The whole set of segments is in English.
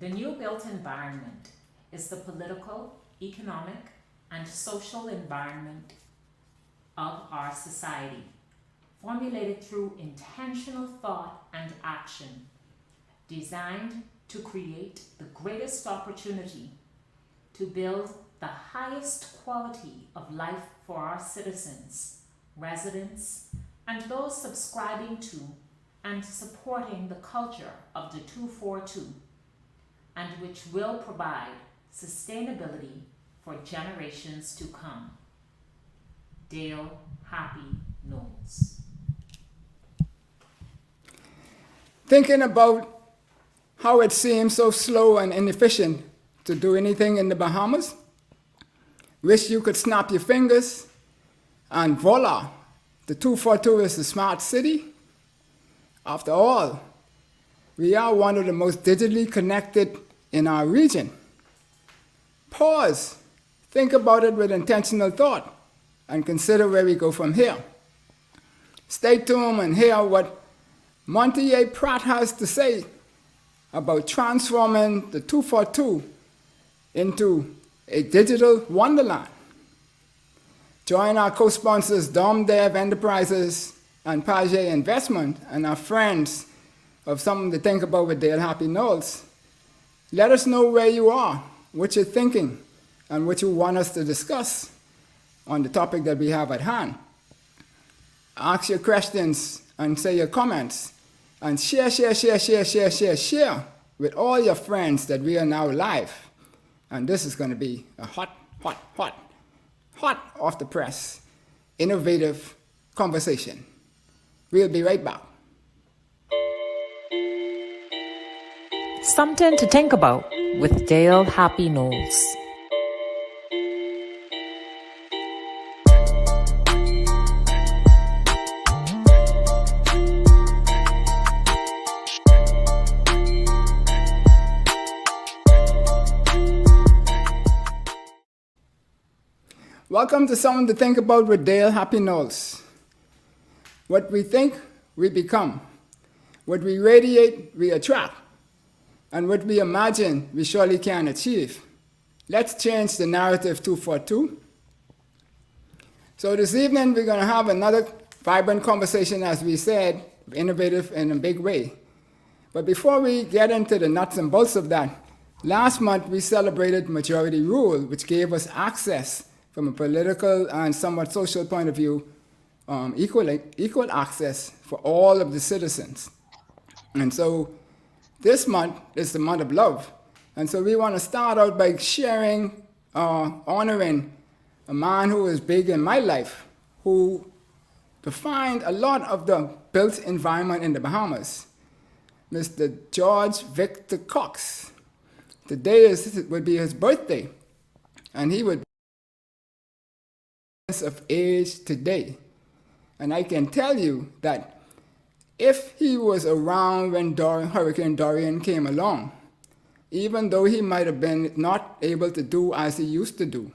The new built environment is the political, economic, and social environment of our society, formulated through intentional thought and action, designed to create the greatest opportunity to build the highest quality of life for our citizens, residents, and those subscribing to and supporting the culture of the 242, and which will provide sustainability for generations to come. Dale Happy Knowles. Thinking about how it seems so slow and inefficient to do anything in the Bahamas? Wish you could snap your fingers and voila, the 242 is a smart city. After all, we are one of the most digitally connected in our region. Pause, think about it with intentional thought, and consider where we go from here. Stay tuned and hear what Monte A.Pratt has to say about transforming the 242 into a digital wonderland. Join our co-sponsors Dev Enterprises and Page Investment and our friends of Something to Think About with Dale Happy Knowles. Let us know where you are, what you're thinking, and what you want us to discuss on the topic that we have at hand. Ask your questions and say your comments, and share with all your friends that we are now live. And this is going to be a hot off the press, innovative conversation. We'll be right back. Something to think about with Dale Happy Knowles. Welcome to Something to Think About with Dale Happy Knowles. What we think, we become. What we radiate, we attract. And what we imagine, we surely can achieve. Let's change the narrative 242. So this evening, we're going to have another vibrant conversation, as we said, innovative in a big way. But before we get into the nuts and bolts of that, last month we celebrated Majority Rule, which gave us access from a political and somewhat social point of view, equal access for all of the citizens. And so this month is the month of love. And so we want to start out by sharing, honoring a man who is big in my life, who defined a lot of the built environment in the Bahamas, Mr. George Victor Cox. Today would be his birthday, and he would be of age today. And I can tell you that if he was around when Hurricane Dorian came along, even though he might have been not able to do as he used to do,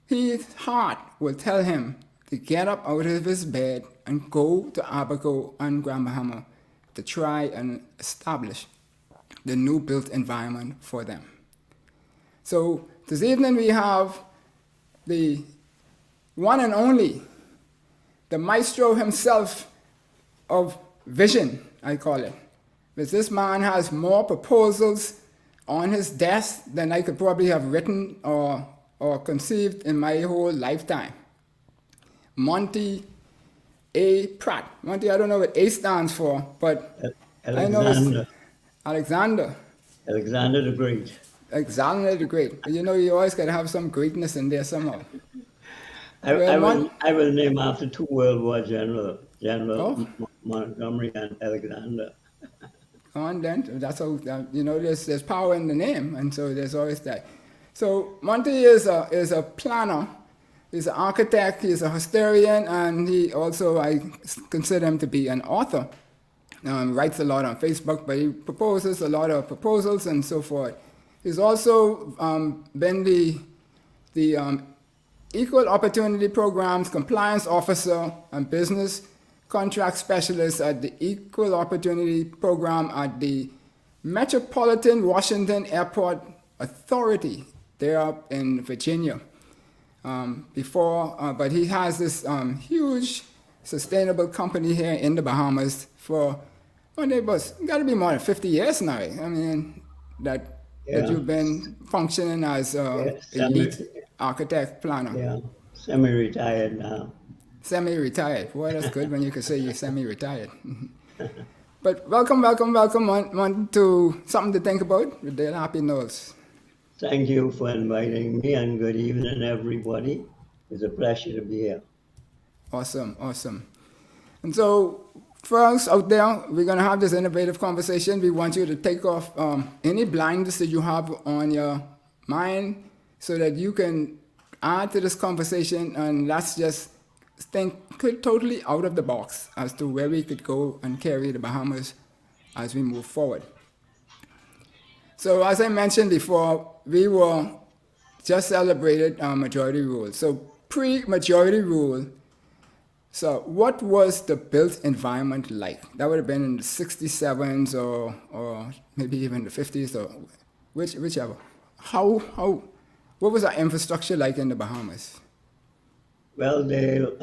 his heart will tell him to get up out of his bed and go to Abaco and Grand Bahama to try and establish the new built environment for them. So this evening we have the one and only, the maestro himself of vision, I call it. Because this man has more proposals on his desk than I could probably have written or conceived in my whole lifetime. Monte A.Pratt. Monte, I don't know what A stands for, but I know it's Alexander. Alexander the Great. Alexander the Great. You know, you always got to have some greatness in there somehow. I will name after two World War generals, Montgomery and Alexander. On then, that's how, you know, there's power in the name, and so there's always that. So Monte is a planner, he's an architect, he's a historian, and he also, I consider him to be an author. Writes a lot on Facebook, but he proposes a lot of proposals and so forth. He's also been the Equal Opportunity Programs Compliance Officer and Business Contract Specialist at the Equal Opportunity Program at the Metropolitan Washington Airport Authority. They're up in Virginia. But he has this huge sustainable company here in the Bahamas for, well, it was got to be more than 50 years now. I mean, that Yeah. you've been functioning as elite architect planner. Yeah, semi-retired now. Semi-retired. Boy, that's good when you can say you're semi-retired. But welcome on to Something to Think About with Dale Happy Knowles. Thank you for inviting me, and good evening, everybody. It's a pleasure to be here. Awesome. And so, folks out there, we're going to have this innovative conversation. We want you to take off any blinders that you have on your mind so that you can add to this conversation, and let's just think totally out of the box as to where we could go and carry the Bahamas as we move forward. So as I mentioned before, we were just celebrated majority rule. So pre-majority rule, so what was the built environment like? That would have been in the 67s or maybe even the 50s or whichever. What was our infrastructure like in the Bahamas? Well, Dale,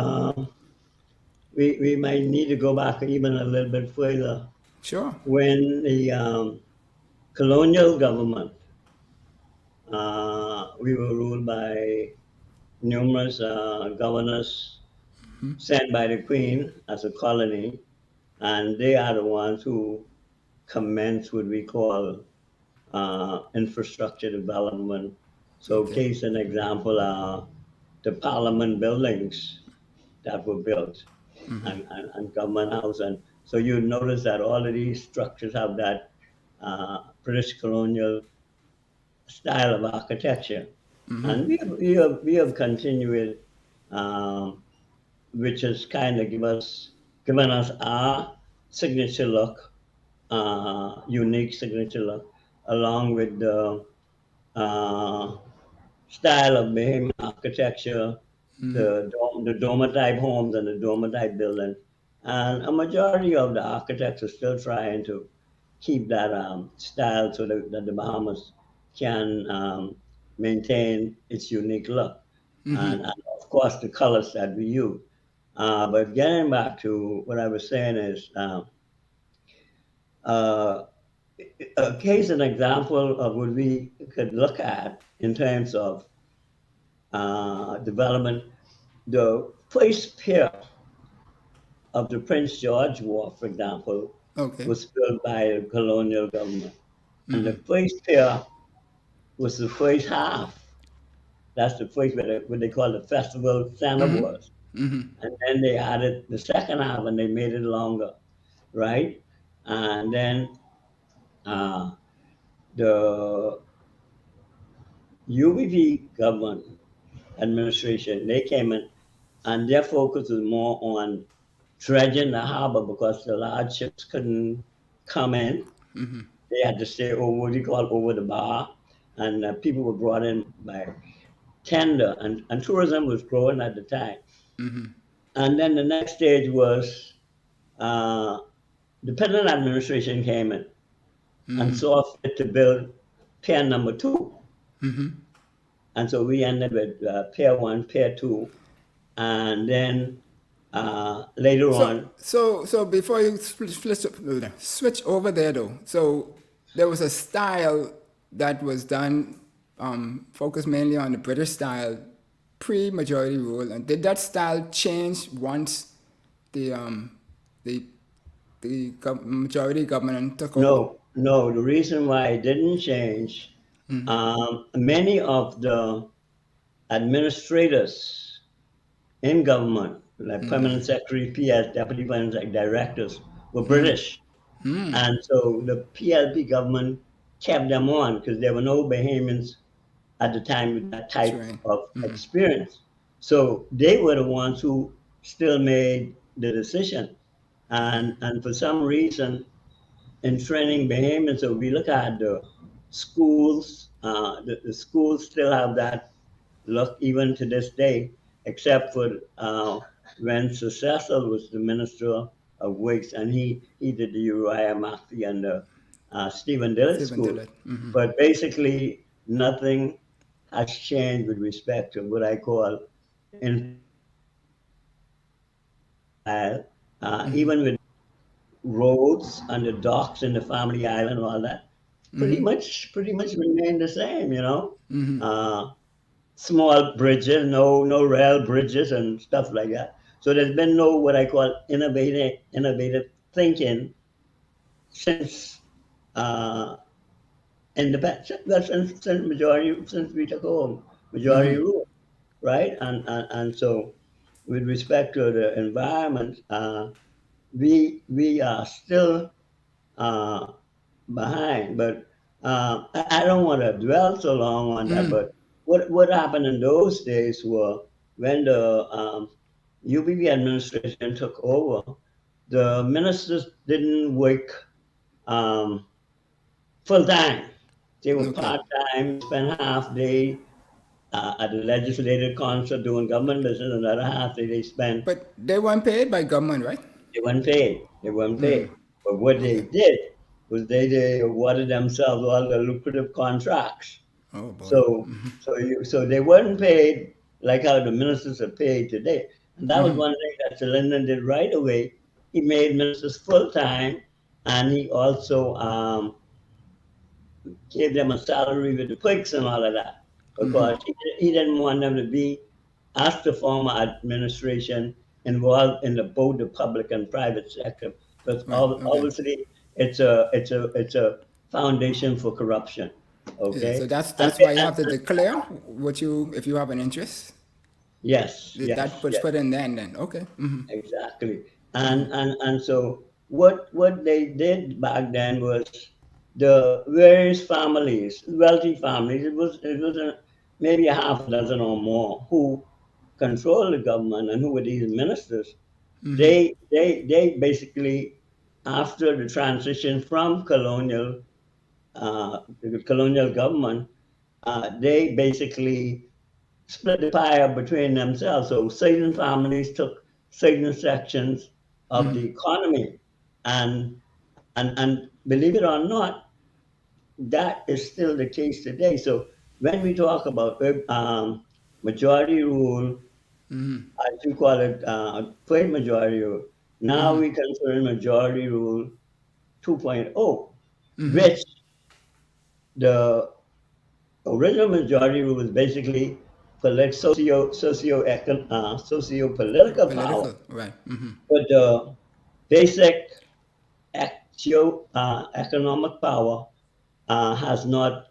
we might need to go back even a little bit further. Sure. When the colonial government, we were ruled by numerous governors sent by the Queen as a colony, and they are the ones who commenced what we call infrastructure development. So, case an example, the Parliament buildings that were built and government house. And so you notice that all of these structures have that British colonial style of architecture. And we have continued, which has kind of given us our signature look, unique signature look, along with the style of Bahamian architecture, the dome type homes and the dome type building. And a majority of the architects are still trying to keep that style so that the Bahamas can maintain its unique look. And of course, the colors that we use. But getting back to what I was saying is, a case, an example of what we could look at in terms of development, the first pier of the Prince George Wharf, for example, was built by the colonial government. And the first pier was the first half. That's the first, what they call the festival center was. And then they added the second half and they made it longer, right? And then the UBP government administration, they came in and their focus was more on dredging the harbor because the large ships couldn't come in. They had to stay over what you call over the bar, and people were brought in by tender, and tourism was growing at the time. And then the next stage was the Penn administration came in and saw fit to build pier number 2. And so we ended with pier 1, pier 2, and then later on. So before you switch over there though, so there was a style that was done, focused mainly on the British style, pre-majority rule, and did that style change once the majority government took over? No. The reason why it didn't change, many of the administrators in government, like permanent secretary, PS, deputy permanent secretary, directors, were British. And so the PLP government kept them on because there were no Bahamians at the time with that type of experience. So they were the ones who still made the decision. And for some reason, in training Bahamians, so we look at the schools, the schools still have that look even to this day, except for when Sir Cecil was the Minister of Works, and he did the Uriah Mackey and the Stephen Dillard Stephen School. Dillard. Mm-hmm. But basically, nothing has changed with respect to what I call in even with roads and the docks in the Family Island and all that, pretty much remain the same, you know. Small bridges, no rail bridges and stuff like that. So there's been no what I call innovative thinking since independence, since we took home majority rule, right? And so with respect to the environment, we are still uh, behind. But I don't want to dwell so long on that. But what happened in those days were when the UPP administration took over, the ministers didn't work um, full time. They were Okay. part time, spent half day at the legislative council doing government business, and the other half day they spent. But they weren't paid by government, right? They weren't paid. They weren't paid. But what they Okay. did was they awarded themselves all the lucrative contracts. Oh boy. So they weren't paid like how the ministers are paid today. And that was one thing that Sir Lyndon did right away. He made ministers full time, and he also gave them a salary with the quicks and all of that, because he didn't want them to be, as the former administration, involved in both the public and private sector, because Right. Okay. obviously it's a foundation for corruption. Yeah. So Okay, that's why you have to declare what you if you have an interest. yes, That yes, puts yes. put in then. Okay. Exactly. And so what they did back then was the various families, wealthy families, it was maybe a half a dozen or more who control the government and who were these ministers. They basically, after the transition from the colonial government, they basically split the pie up between themselves. So certain families took certain sections of the economy, and and believe it or not, that is still the case today. So when we talk about majority rule, as you call it, great majority rule, now we consider majority rule 2.0, which the original majority rule was basically socio-political power, Political. Right. but the basic economic power has not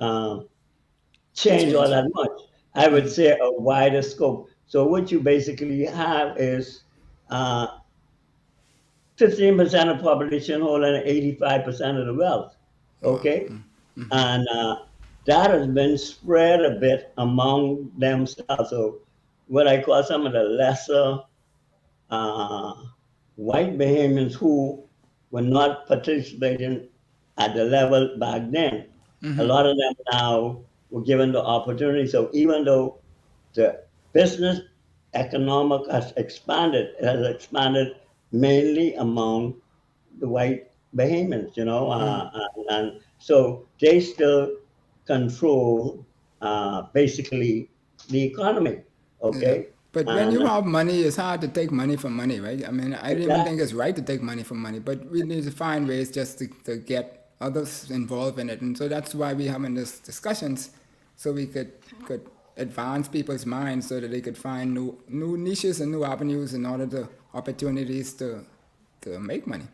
changed all Change. that much. I would say a wider scope. So what you basically have is 15% of population holding 85% of the wealth. Wow. Okay, and that has been spread a bit among themselves. So what I call some of the lesser uh, white Bahamians who were not participating at the level back then. A lot of them now were given the opportunity. So even though the business economic has expanded, it has expanded mainly among the white Bahamians, and so they still control basically the economy, Yeah. okay? But when And you have money, it's hard to take money from money, right? I mean, I don't even think exactly, it's right to take money from money, but we need to find ways just to get others involved in it. And so that's why we're having these discussions, so we could advance people's minds so that they could find new niches and new avenues in order to opportunities to make money.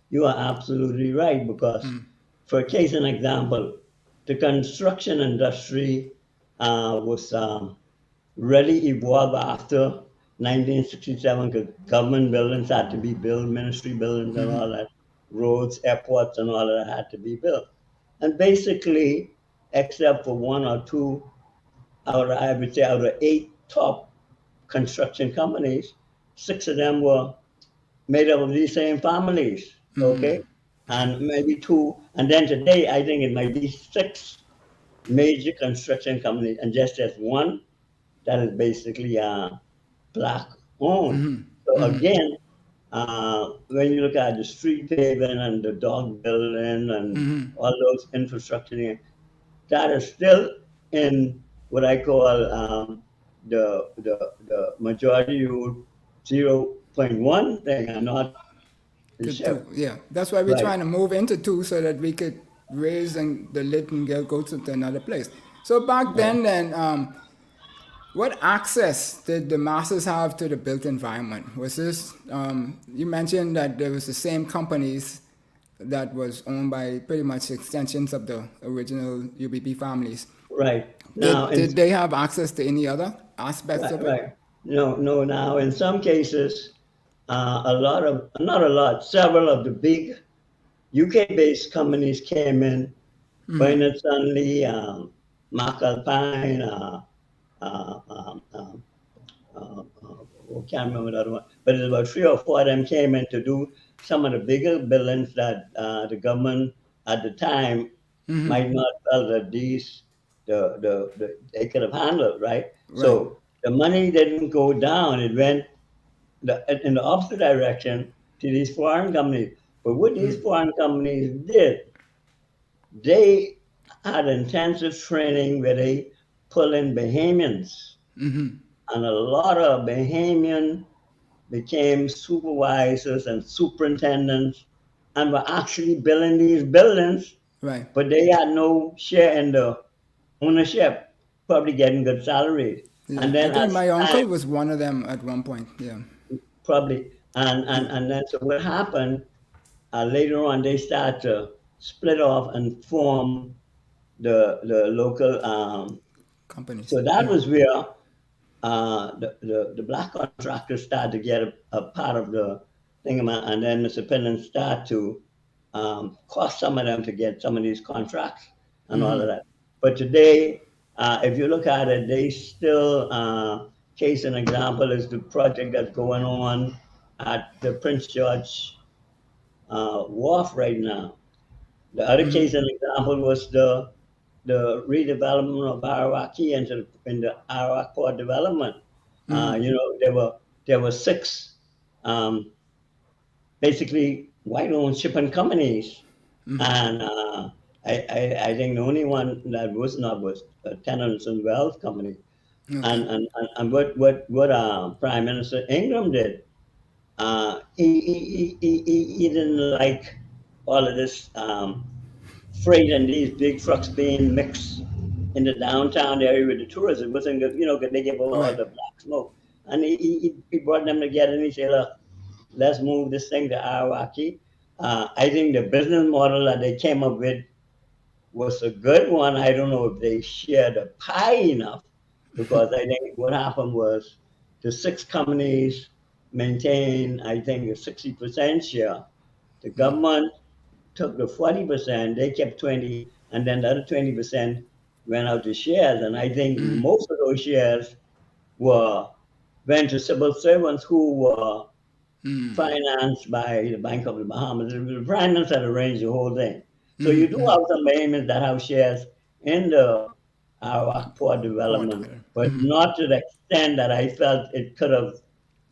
you are absolutely right, because for a case and example, the construction industry was really evolved after 1967, because government buildings had to be built, ministry buildings and all that, roads, airports and all of that had to be built. And basically, except for one or two I would say out of 8 top construction companies, 6 of them were made up of these same families, okay? And maybe two, and then today I think it might be 6 major construction companies, and just as one that is basically black owned. So again, when you look at the street paving and the dog building and all those infrastructure, that is still in what I call the majority rule 0.1 thing and not the The two, shift. yeah. That's why we're Right, trying to move into two so that we could raise and the lid and go to another place. So back right. then, what access did the masses have to the built environment? Was this, you mentioned that there was the same companies that was owned by pretty much extensions of the original UBP families. Right. Now, Did they have access to any other aspects right, of it? right. No, no. Now, in some cases, a lot of, not a lot, several of the big UK-based companies came in, Bernard Stanley, McAlpine, I can't remember the other one, but there's about three or four of them came in to do some of the bigger buildings that the government at the time might not felt that they could have handled, right? Right. So the money didn't go down; it went in the opposite direction to these foreign companies. But what these foreign companies did, they had intensive training where they pull in Bahamians, and a lot of Bahamian became supervisors and superintendents and were actually building these buildings, Right. but they had no share in the ownership, probably getting good salaries. Yeah. And I then think as my uncle time, was one of them at one point. Yeah. probably, and then so what happened, later on they started to split off and form the local, Companies. so that was where the black contractors started to get a part of the thing, and then Mr. Pennon started to cost some of them to get some of these contracts and all of that. But today, if you look at it, they still, case an example is the project that's going on at the Prince George Wharf right now. The other case and example was the redevelopment of Arawak Key in the Arawak Port development. There were six um, basically white-owned shipping companies, and I think the only one that was not was Tenants and Wells Company. Okay. And what Prime Minister Ingram did, he didn't like all of this freight and these big trucks being mixed in the downtown area with the tourists. It wasn't good, 'cause they give all Right. the black smoke. And he brought them together and he said, look, let's move this thing to Arawaki. I think the business model that they came up with was a good one. I don't know if they shared the pie enough, because I think what happened was the six companies maintained, I think, a 60% share. The government took the 40%, they kept 20, and then the other 20% went out to shares. And I think most of those shares were went to civil servants who were financed by the Bank of the Bahamas. The prime minister had arranged the whole thing. So you do have some Bahamians that have shares in the Arawak Port Port. development, but not to the extent that I felt it could have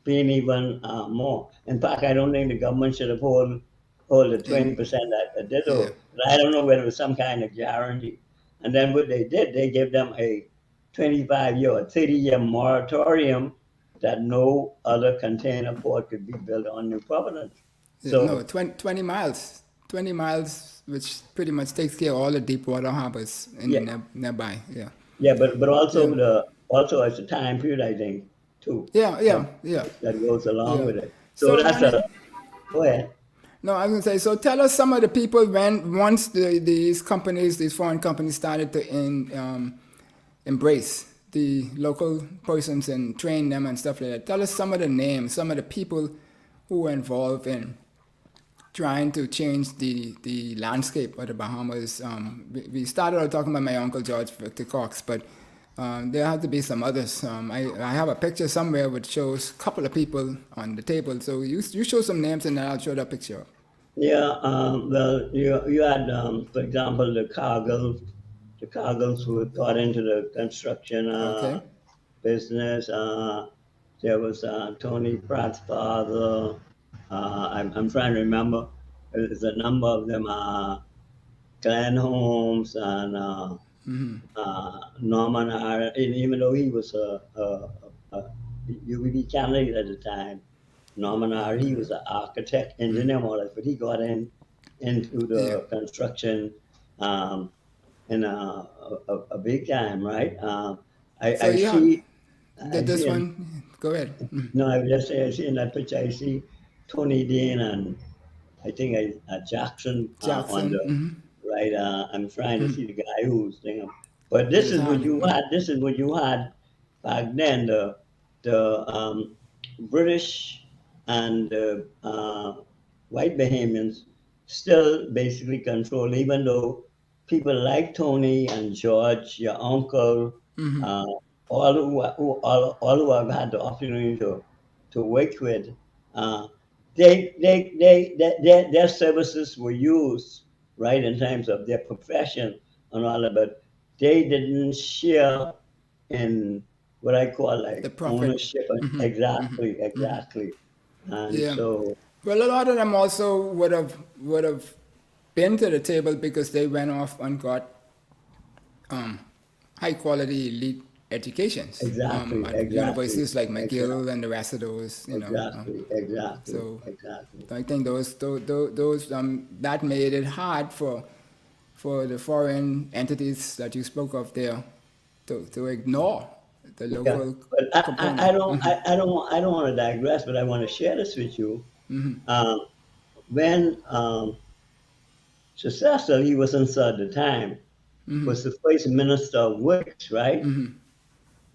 been even more. In fact, I don't think the government should have hold the In 20% that did yeah. hold. But I don't know whether it was some kind of guarantee. And then what they did, they gave them a 25-year or 30-year moratorium that no other container port could be built on New Providence. Yeah, no, So 20 miles. 20 miles, which pretty much takes care of all the deep water harbors in the yeah, nearby. Yeah. yeah, but Yeah. also as a time period, I think too, Yeah. that Yeah. Yeah. that goes along Yeah. with it. So So, that's Manny, a go ahead. no, I was gonna say. So, tell us some of the people when once these companies, these foreign companies, started to embrace the local persons and train them and stuff like that. Tell us some of the names, some of the people who were involved in trying to change the landscape of the Bahamas. We started out talking about my uncle George Victor Cox, but there had to be some others. I have a picture somewhere which shows a couple of people on the table. So you show some names and then I'll show that picture. Yeah, well, you had, for example, the Cargills who got into the construction Okay. business. There was Tony Pratt's father. I'm trying to remember. There's a number of them. Glenn Holmes and Norman R. And even though he was a UBB candidate at the time, Norman R. He was an architect, engineer, more or less, but he got into Yeah. the construction in a big time, right? So I yeah, see, I this see, one. Go ahead. no, I would just say I see in that picture, I see Tony Dean and I think Jackson on Jackson. the right. I'm trying to see the guy who's thinking. But He this was is what handy. you had. This is what you had back then. The British and the white Bahamians still basically control, even though people like Tony and George, your uncle, uh, all who have had the opportunity to work with, uh, their services were used right in terms of their profession and all that, but they didn't share in what I call The like prophet. ownership. Exactly. And Yeah. so, Well, a lot of them also would have been to the table because they went off and got um, high quality elite educations exactly, at exactly, universities like exactly, McGill and the rest of those. exactly, exactly, So exactly. I think those that made it hard for the foreign entities that you spoke of there to ignore the Yeah, local but component. I don't want to digress, but I want to share this with you. Um, when Cecil, he was inside the time, was the first minister of works, right?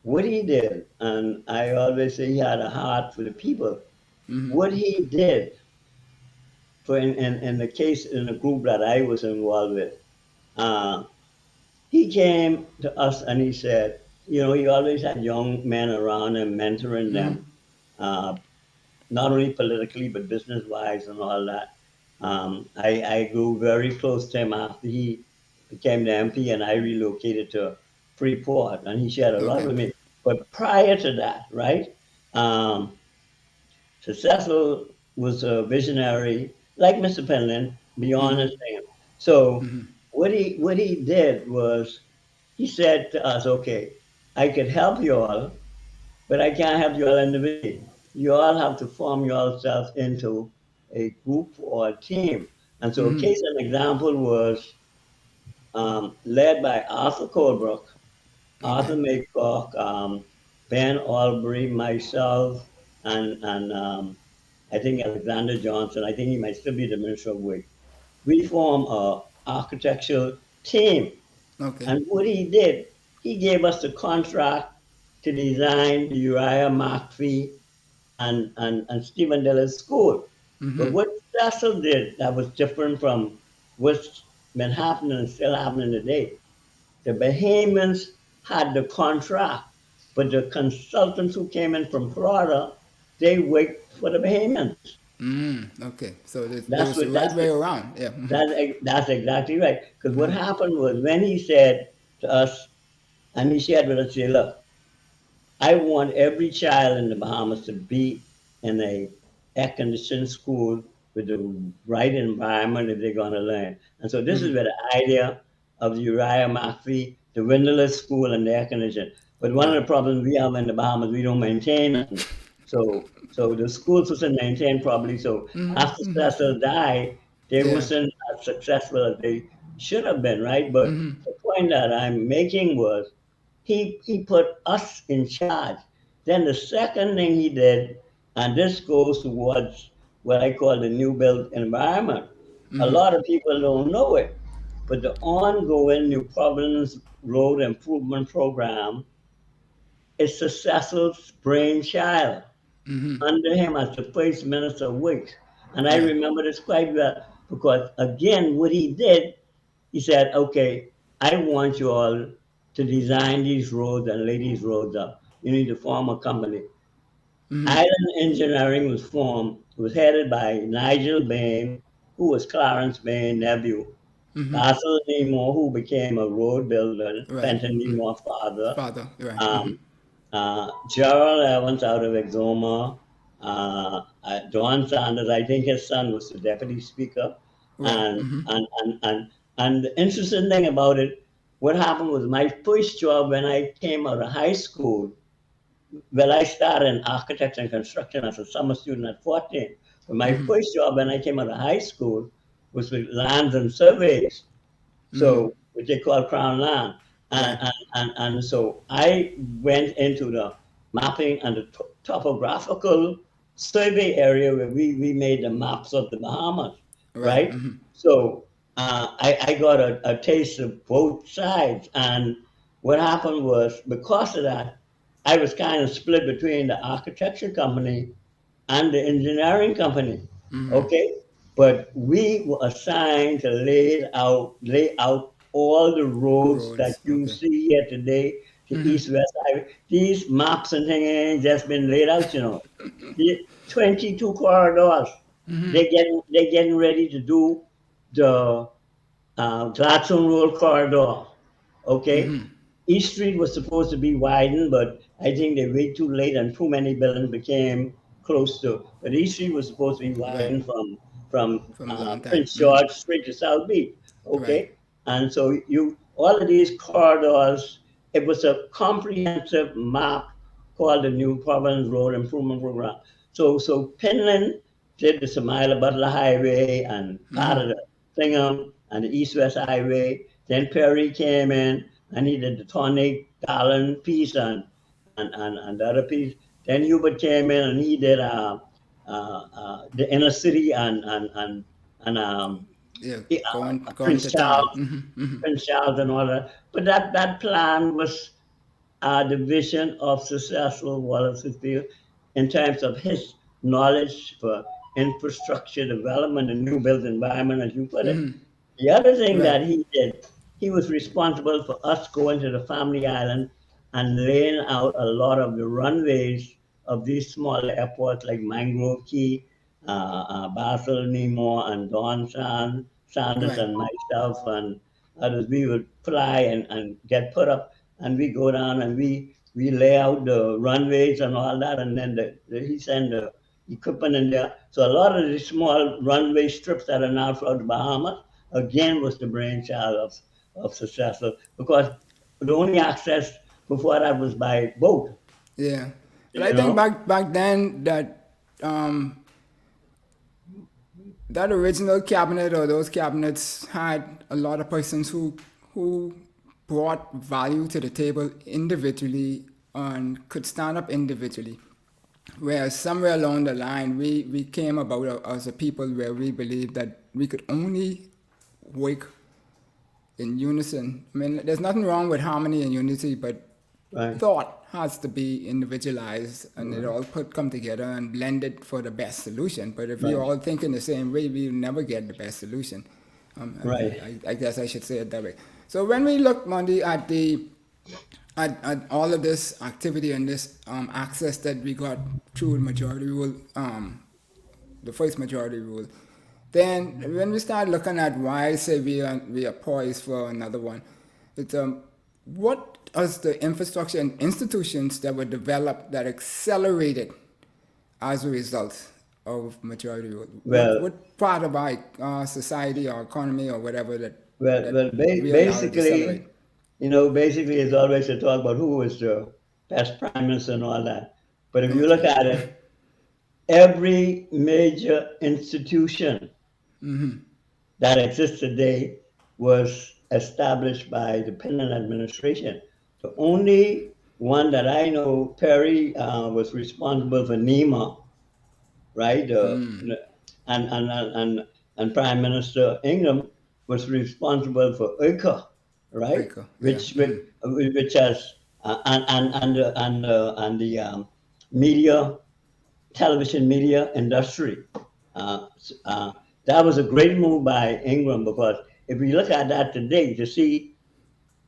What he did, and I always say he had a heart for the people. What he did, for in the case in the group that I was involved with, uh, he came to us and he said, he always had young men around him, mentoring them, uh, not only politically but business wise and all that. I grew very close to him after he became the MP and I relocated to Freeport and he shared a lot Okay. with me. But prior to that, right? Um, Successful was a visionary, like Mr. Penland, beyond his time. So what he did was he said to us, okay, I could help you all, but I can't help you all individually. You all have to form yourselves into a group or a team. And so a case and example was led by Arthur Colebrook, Okay. Arthur Maycock, Ben Albury, myself, and I think Alexander Johnson. I think he might still be the Minister of Work. We formed a architectural team, Okay. and what he did, he gave us the contract to design the Uriah McPhee and Stephen Diller's school. But what Cecil did that was different from what's been happening and still happening today, the Bahamians had the contract, but the consultants who came in from Florida, they worked for the Bahamians. Okay. So there That's was the what right that's way what around. Yeah. that's exactly right. Because what happened was when he said to us, and he shared with us, he said, look, I want every child in the Bahamas to be in a air-conditioned school with the right environment if they're going to learn. And so this is where the idea of the Uriah McPhee, the windowless school and the air conditioning. But one of Yeah. the problems we have in the Bahamas, we don't maintain them. So the schools wasn't maintained properly. So after Cecil died, they Yeah. wasn't as successful as they should have been, right? But the point that I'm making was he put us in charge. Then the second thing he did, and this goes towards what I call the new built environment. A lot of people don't know it, but the ongoing New Providence Road Improvement Program is Cecil's brainchild under him as the first minister of works. And I Yeah. remember this quite well because, again, what he did, he said, okay, I want you all to design these roads and lay these roads up. You need to form a company. Island Engineering was formed, it was headed by Nigel Bain, who was Clarence Bain's nephew, Basil Nemore, who became a road builder, Right. Fenton Nemore's father, Father. Right. um, Gerald Evans out of Exoma, Don Sanders, I think his son was the deputy speaker. Right. And the interesting thing about it, what happened was my first job when I came out of high school, well, I started in architecture and construction as a summer student at 14. But my first job when I came out of high school was with lands and surveys, so which they call Crown Land. Right. And so I went into the mapping and the topographical survey area where we made the maps of the Bahamas, Right. right? So I got a taste of both sides. And what happened was, because of that, I was kind of split between the architecture company and the engineering company. Okay, but we were assigned to lay out all the roads that Roads. you Okay. see here today, the east-west highway. These maps and things ain't just been laid out, you know. The 22 corridors. They getting ready to do the Gladstone Road corridor. Okay, East Street was supposed to be widened, but I think they waited too late and too many buildings became close to. But East Street was supposed to be Right. widened from From a long time. Prince George Street to South Beach. Right. Okay, and so you all of these corridors. It was a comprehensive map called the New Providence Road Improvement Program. So Pinland did the Samila Butler Highway and part of the Thingham and the East West Highway. Then Perry came in and he did the Tonic Garland piece and the other piece. Then Hubert came in and he did the inner city and Yeah. Going Prince to town. Charles, Prince Charles and all that. But that plan was the vision of successful Wallace Field in terms of his knowledge for infrastructure development and new built environment, as you put it. The other thing Right. that he did, he was responsible for us going to the Family Island and laying out a lot of the runways of these small airports like Mangrove Key, Basel, Nemo, and Sanders, Right. and myself and others. We would fly and get put up, and we go down and we lay out the runways and all that, and then he sent the equipment in there. So a lot of the small runway strips that are now throughout the Bahamas, again, was the brainchild of Successful, because the only access before that was by boat. Yeah. But I You think know? back then that that original cabinet or those cabinets had a lot of persons who brought value to the table individually and could stand up individually. Whereas somewhere along the line, we came about as a people where we believed that we could only work in unison. I mean, there's nothing wrong with harmony and unity, but Right. thought has to be individualized and it all come together and blended for the best solution. But if we're Right. all thinking the same way, we'll never get the best solution. Right. I guess I should say it that way. So when we look, Monty, at all of this activity and this access that we got through the majority rule, the first majority rule, then when we start looking at why I say we are poised for another one, it's what is the infrastructure and institutions that were developed that accelerated as a result of majority rule? Well- what part of our society or economy or whatever that Well, we allowed to accelerate? basically, it's always to talk about who was the best prime minister and all that. But if you look at it, every major institution that exists today was established by the Pennon administration. The only one that I know, Perry was responsible for NEMA, right? And Prime Minister Ingham was responsible for ICA, right? ICA, Which has and the media, television media industry. That was a great move by Ingham, because if we look at that today to see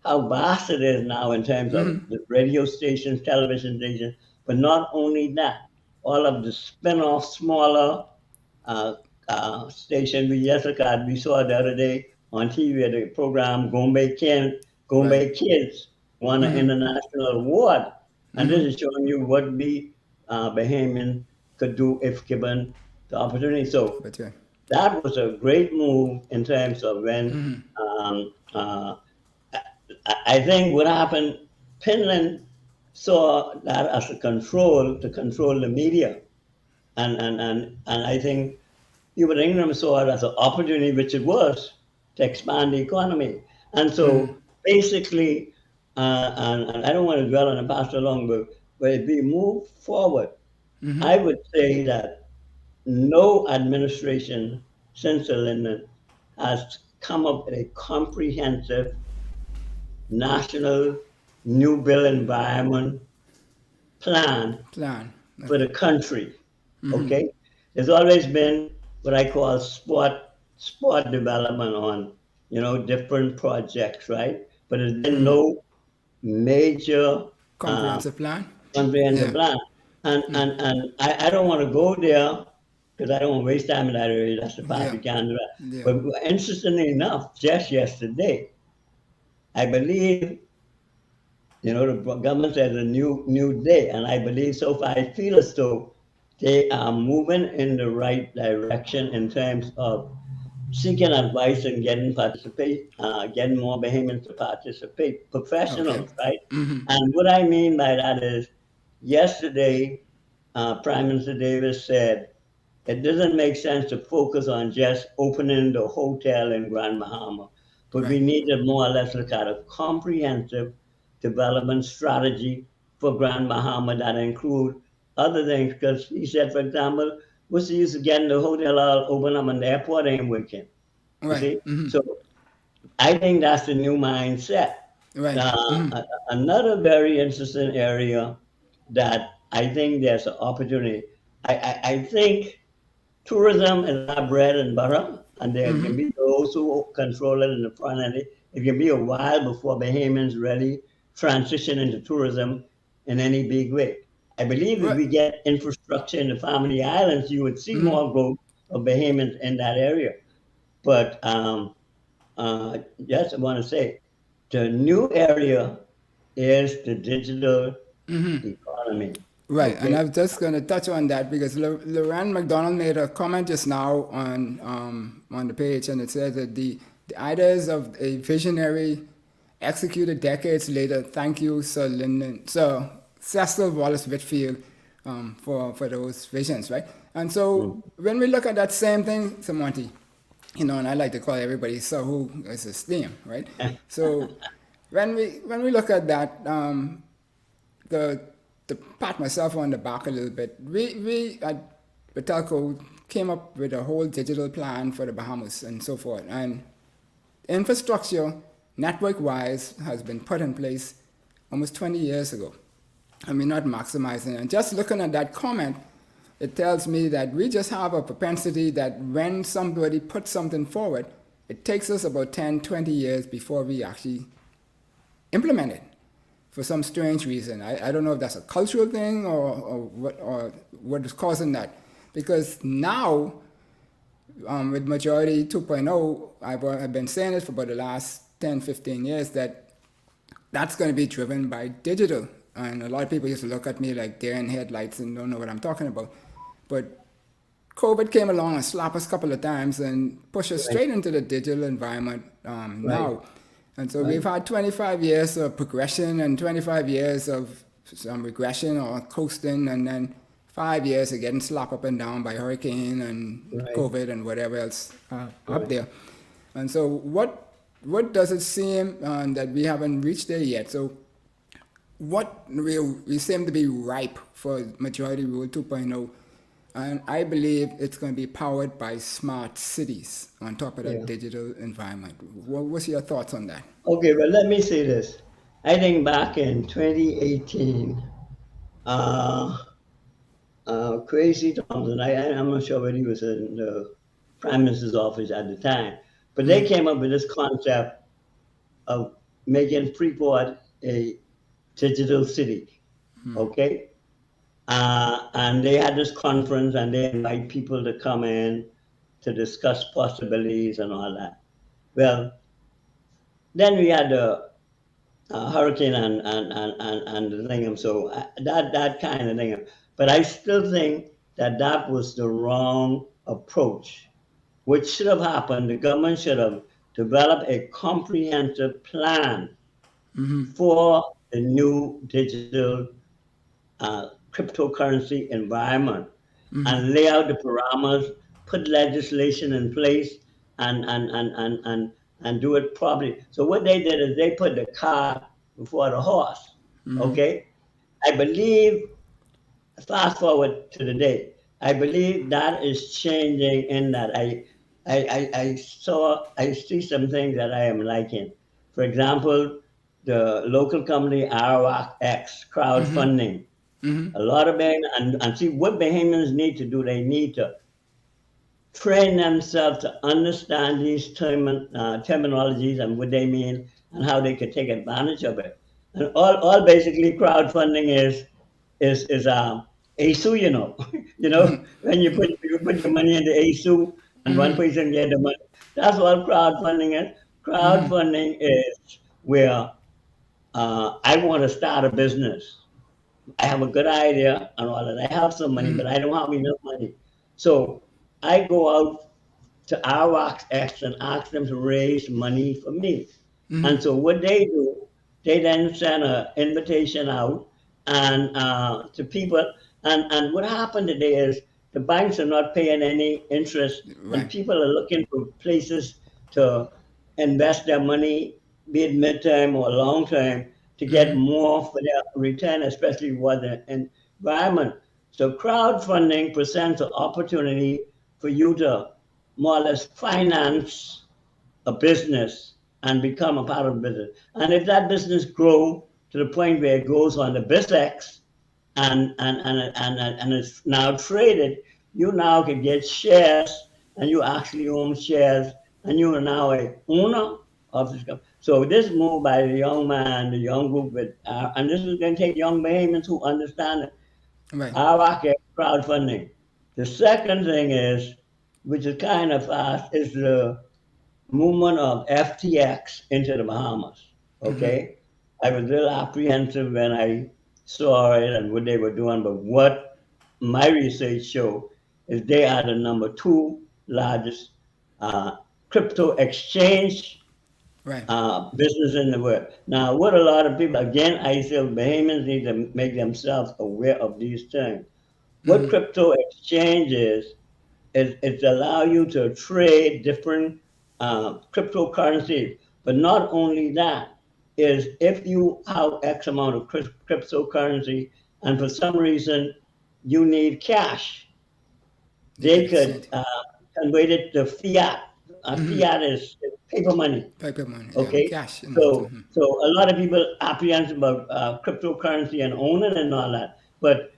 how vast it is now in terms of the radio stations, television stations, but not only that, all of the spin-off smaller station we saw the other day on TV, the program Gombe Kids won an international award, and this is showing you what we Bahamian could do if given the opportunity. So But yeah. that was a great move in terms of when um, uh, I think what happened, Finland saw that as a control to control the media. And I think even England saw it as an opportunity, which it was, to expand the economy. And so basically, and I don't want to dwell on the past too long, but if we move forward, I would say that no administration since the Linden has come up with a comprehensive national new build environment plan Plan. for Okay. the country. Okay, there's always been what I call sport development on different projects, right? But there's been no major uh, Comprehensive plan. comprehensive Yeah. plan. And I don't want to go there because I don't want to waste time in that area. That's the part Yeah. we can't do that. Yeah. But interestingly enough, just yesterday, I believe the government says a new day, and I believe so far I feel as though they are moving in the right direction in terms of seeking advice and getting more Bahamians to participate, Okay. professionals, right? And what I mean by that is, yesterday, Prime Minister Davis said it doesn't make sense to focus on just opening the hotel in Grand Bahama, but we Right. need to more or less look at a comprehensive development strategy for Grand Bahama that include other things. Because he said, for example, what's the use of getting the hotel all open up and the airport ain't working? You Right. see? So I think that's the new mindset. Right. Another very interesting area that I think there's an opportunity. I think tourism is our bread and butter, and there can be those who control it in the front end. It can be a while before Bahamians really transition into tourism in any big way. I believe if Right. we get infrastructure in the Family Islands, you would see more growth of Bahamians in that area. But just I want to say, the new area is the digital economy. Right, and Okay. I was just going to touch on that because Loren McDonald made a comment just now on the page, and it says that the ideas of a visionary executed decades later. Thank you, Sir Lyndon, Sir Cecil Wallace Whitfield, for those visions, right? And so when we look at that same thing, Sir Monty, and I like to call everybody Sir who is his name, right? So when we look at that, the to pat myself on the back a little bit, we at Betelco came up with a whole digital plan for the Bahamas and so forth. And infrastructure, network-wise, has been put in place almost 20 years ago. And we're not maximizing it. And just looking at that comment, it tells me that we just have a propensity that when somebody puts something forward, it takes us about 10, 20 years before we actually implement it for some strange reason. I don't know if that's a cultural thing or what is causing that. Because now, with Majority 2.0, I've been saying it for about the last 10, 15 years that that's going to be driven by digital. And a lot of people used to look at me like they're in headlights and don't know what I'm talking about. But COVID came along and slapped us a couple of times and pushed us straight into the digital environment now. And so we've had 25 years of progression and 25 years of some regression or coasting, and then 5 years of getting slapped up and down by hurricane and COVID and whatever else up there. And so what does it seem that we haven't reached there yet? So what we seem to be ripe for Majority Rule 2.0. And I believe it's going to be powered by smart cities on top of that digital environment. What's your thoughts on that? Okay, well, let me say this. I think back in 2018, Crazy Thompson, I'm not sure whether he was in the Prime Minister's office at the time, but they came up with this concept of making Freeport a digital city, okay? And they had this conference and they invite people to come in to discuss possibilities and all that. Well, then we had the hurricane and the thing, so that kind of thing. But I still think that that was the wrong approach. What should have happened, the government should have developed a comprehensive plan for the new digital cryptocurrency environment and lay out the parameters, put legislation in place, and do it properly. So what they did is they put the cart before the horse. Okay, I believe. Fast forward to the day, I believe that is changing in that I see some things that I am liking. For example, the local company Arawak X crowdfunding. A lot of and see what Bahamians need to do. They need to train themselves to understand these terminologies and what they mean and how they could take advantage of it. And all basically crowdfunding is ASU, you know. You know, when you put your money into ASU and one person get the money. That's what crowdfunding is. Crowdfunding is where I want to start a business. I have a good idea and all that. I have some money, but I don't have enough money. So I go out to Arawak X and ask them to raise money for me. And so what they do, they then send an invitation out and to people. And what happened today is the banks are not paying any interest, and people are looking for places to invest their money, be it midterm or long term, to get more for their return, especially with the environment. So crowdfunding presents an opportunity for you to more or less finance a business and become a part of the business. And if that business grow to the point where it goes on the BizX and it's now traded, you now can get shares and you actually own shares and you are now a owner of this company. So this move by the young man, the young group, and this is going to take young Bahamians who understand it. Our crowdfunding. The second thing is, which is kind of fast, is the movement of FTX into the Bahamas. Okay, I was a little apprehensive when I saw it and what they were doing, but what my research showed is they are the number 2 largest crypto exchange business in the world. Now, what a lot of people, again, I feel Bahamians need to make themselves aware of these things. What crypto exchange is it allow you to trade different cryptocurrencies. But not only that, is if you have X amount of cryptocurrency and for some reason you need cash, they could convert it to fiat. Fiat is paper money. Paper money, okay? Cash. So a lot of people apprehensive about cryptocurrency and owning and all that. But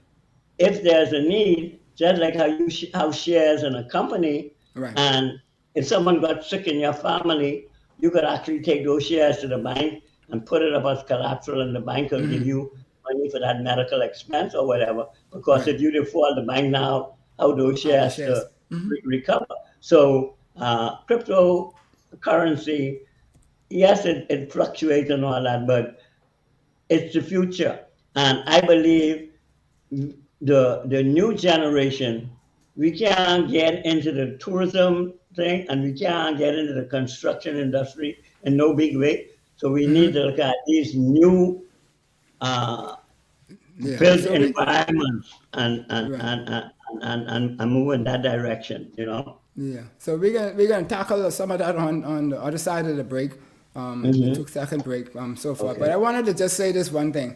if there's a need, just like how you have shares in a company, and if someone got sick in your family, you could actually take those shares to the bank and put it up as collateral, and the bank will give you money for that medical expense or whatever. Because if you default, the bank now how those shares to recover. So cryptocurrency, yes, it fluctuates and all that, but it's the future, and I believe the new generation, we can't get into the tourism thing and we can't get into the construction industry in no big way. So we need to look at these new built environments and move in that direction, you know. Yeah. So we're gonna tackle some of that on the other side of the break. We took second break so far. But I wanted to just say this one thing.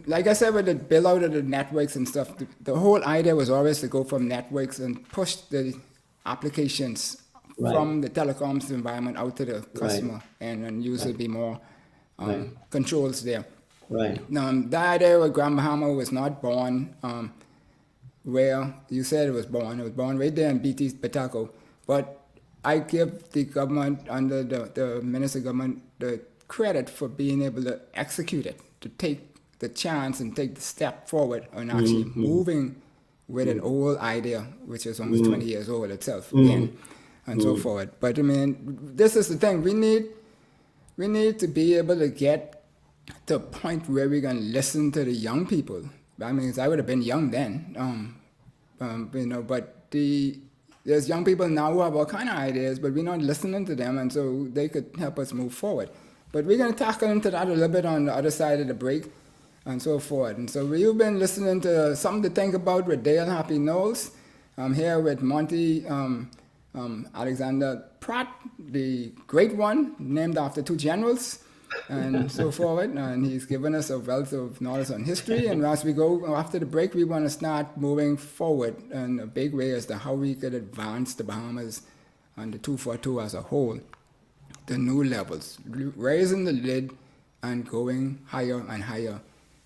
Like I said, with the build out of the networks and stuff, the whole idea was always to go from networks and push the applications from the telecoms environment out to the customer, and usually be more controls there. The idea with Grand Bahama was not born where you said it was born. It was born right there in BT Pataco. But I give the government, under the minister government, the credit for being able to execute it, to take the chance and take the step forward on actually moving with an old idea, which is almost 20 years old itself, and so forward. But I mean, this is the thing. We need to be able to get to a point where we're going to listen to the young people. I mean, I would have been young then, but there's young people now who have all kind of ideas, but we're not listening to them, and so they could help us move forward. But we're going to tackle into that a little bit on the other side of the break and so forth. And so you've been listening to Something to Think About with Dale Happy Knowles. I'm here with Monte M.A.Pratt, the great one, named after two generals, and so forth. And he's given us a wealth of knowledge on history. And as we go after the break, we want to start moving forward in a big way as to how we could advance the Bahamas and the 242 as a whole to new levels, raising the lid and going higher and higher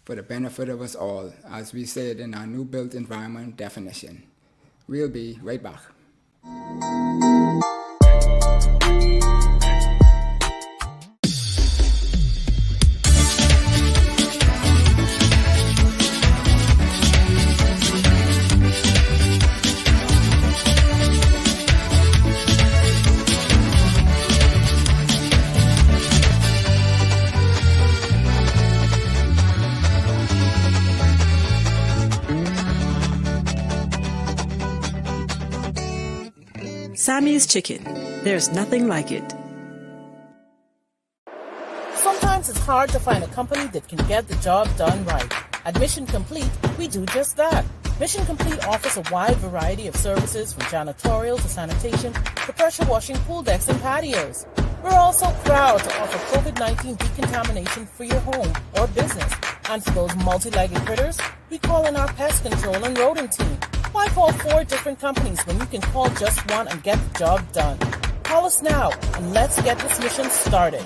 for the benefit of us all, as we said in our new built environment definition. We'll be right back. Sammy's Chicken. There's nothing like it. Sometimes it's hard to find a company that can get the job done right. At Mission Complete, we do just that. Mission Complete offers a wide variety of services from janitorial to sanitation to pressure washing pool decks and patios. We're also proud to offer COVID-19 decontamination for your home or business. And for those multi-legged critters, we call in our pest control and rodent team. Why call 4 different companies when you can call just one and get the job done? Call us now and let's get this mission started.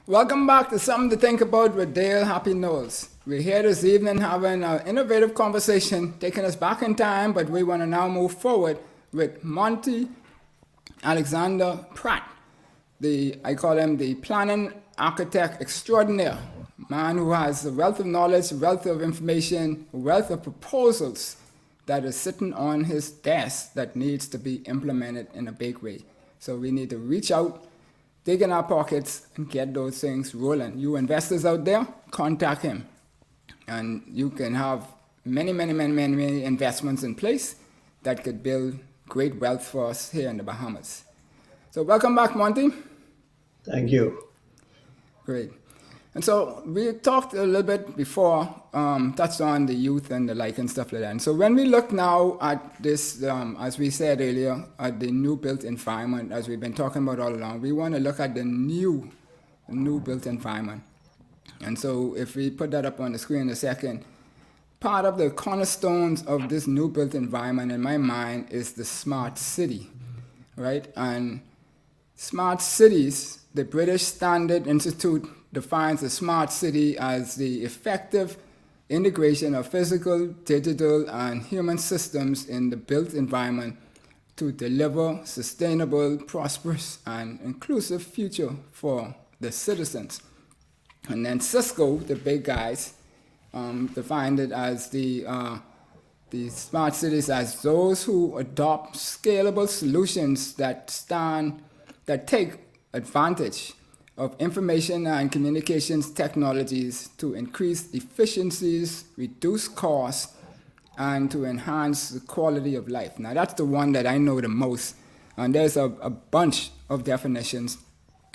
Welcome back to Something to Think About with Dale Happy Knowles. We're here this evening having an innovative conversation, taking us back in time, but we want to now move forward with Monte A.Pratt. I call him the planning architect extraordinaire, man who has a wealth of knowledge, a wealth of information, a wealth of proposals that is sitting on his desk that needs to be implemented in a big way. So we need to reach out, dig in our pockets, and get those things rolling. You investors out there, contact him. And you can have many investments in place that could build great wealth for us here in the Bahamas. So welcome back, Monte. Thank you. Great. And so we talked a little bit before, touched on the youth and the like and stuff like that. And so when we look now at this, as we said earlier, at the new built environment, as we've been talking about all along, we want to look at the new built environment. And so if we put that up on the screen in a second, part of the cornerstones of this new built environment in my mind is the smart city, right? And smart cities, the British Standard Institute defines a smart city as the effective integration of physical, digital, and human systems in the built environment to deliver sustainable, prosperous, and inclusive future for the citizens. And then Cisco, the big guys, defined it as the smart cities as those who adopt scalable solutions that take advantage of information and communications technologies to increase efficiencies, reduce costs, and to enhance the quality of life. Now, that's the one that I know the most. And there's a bunch of definitions.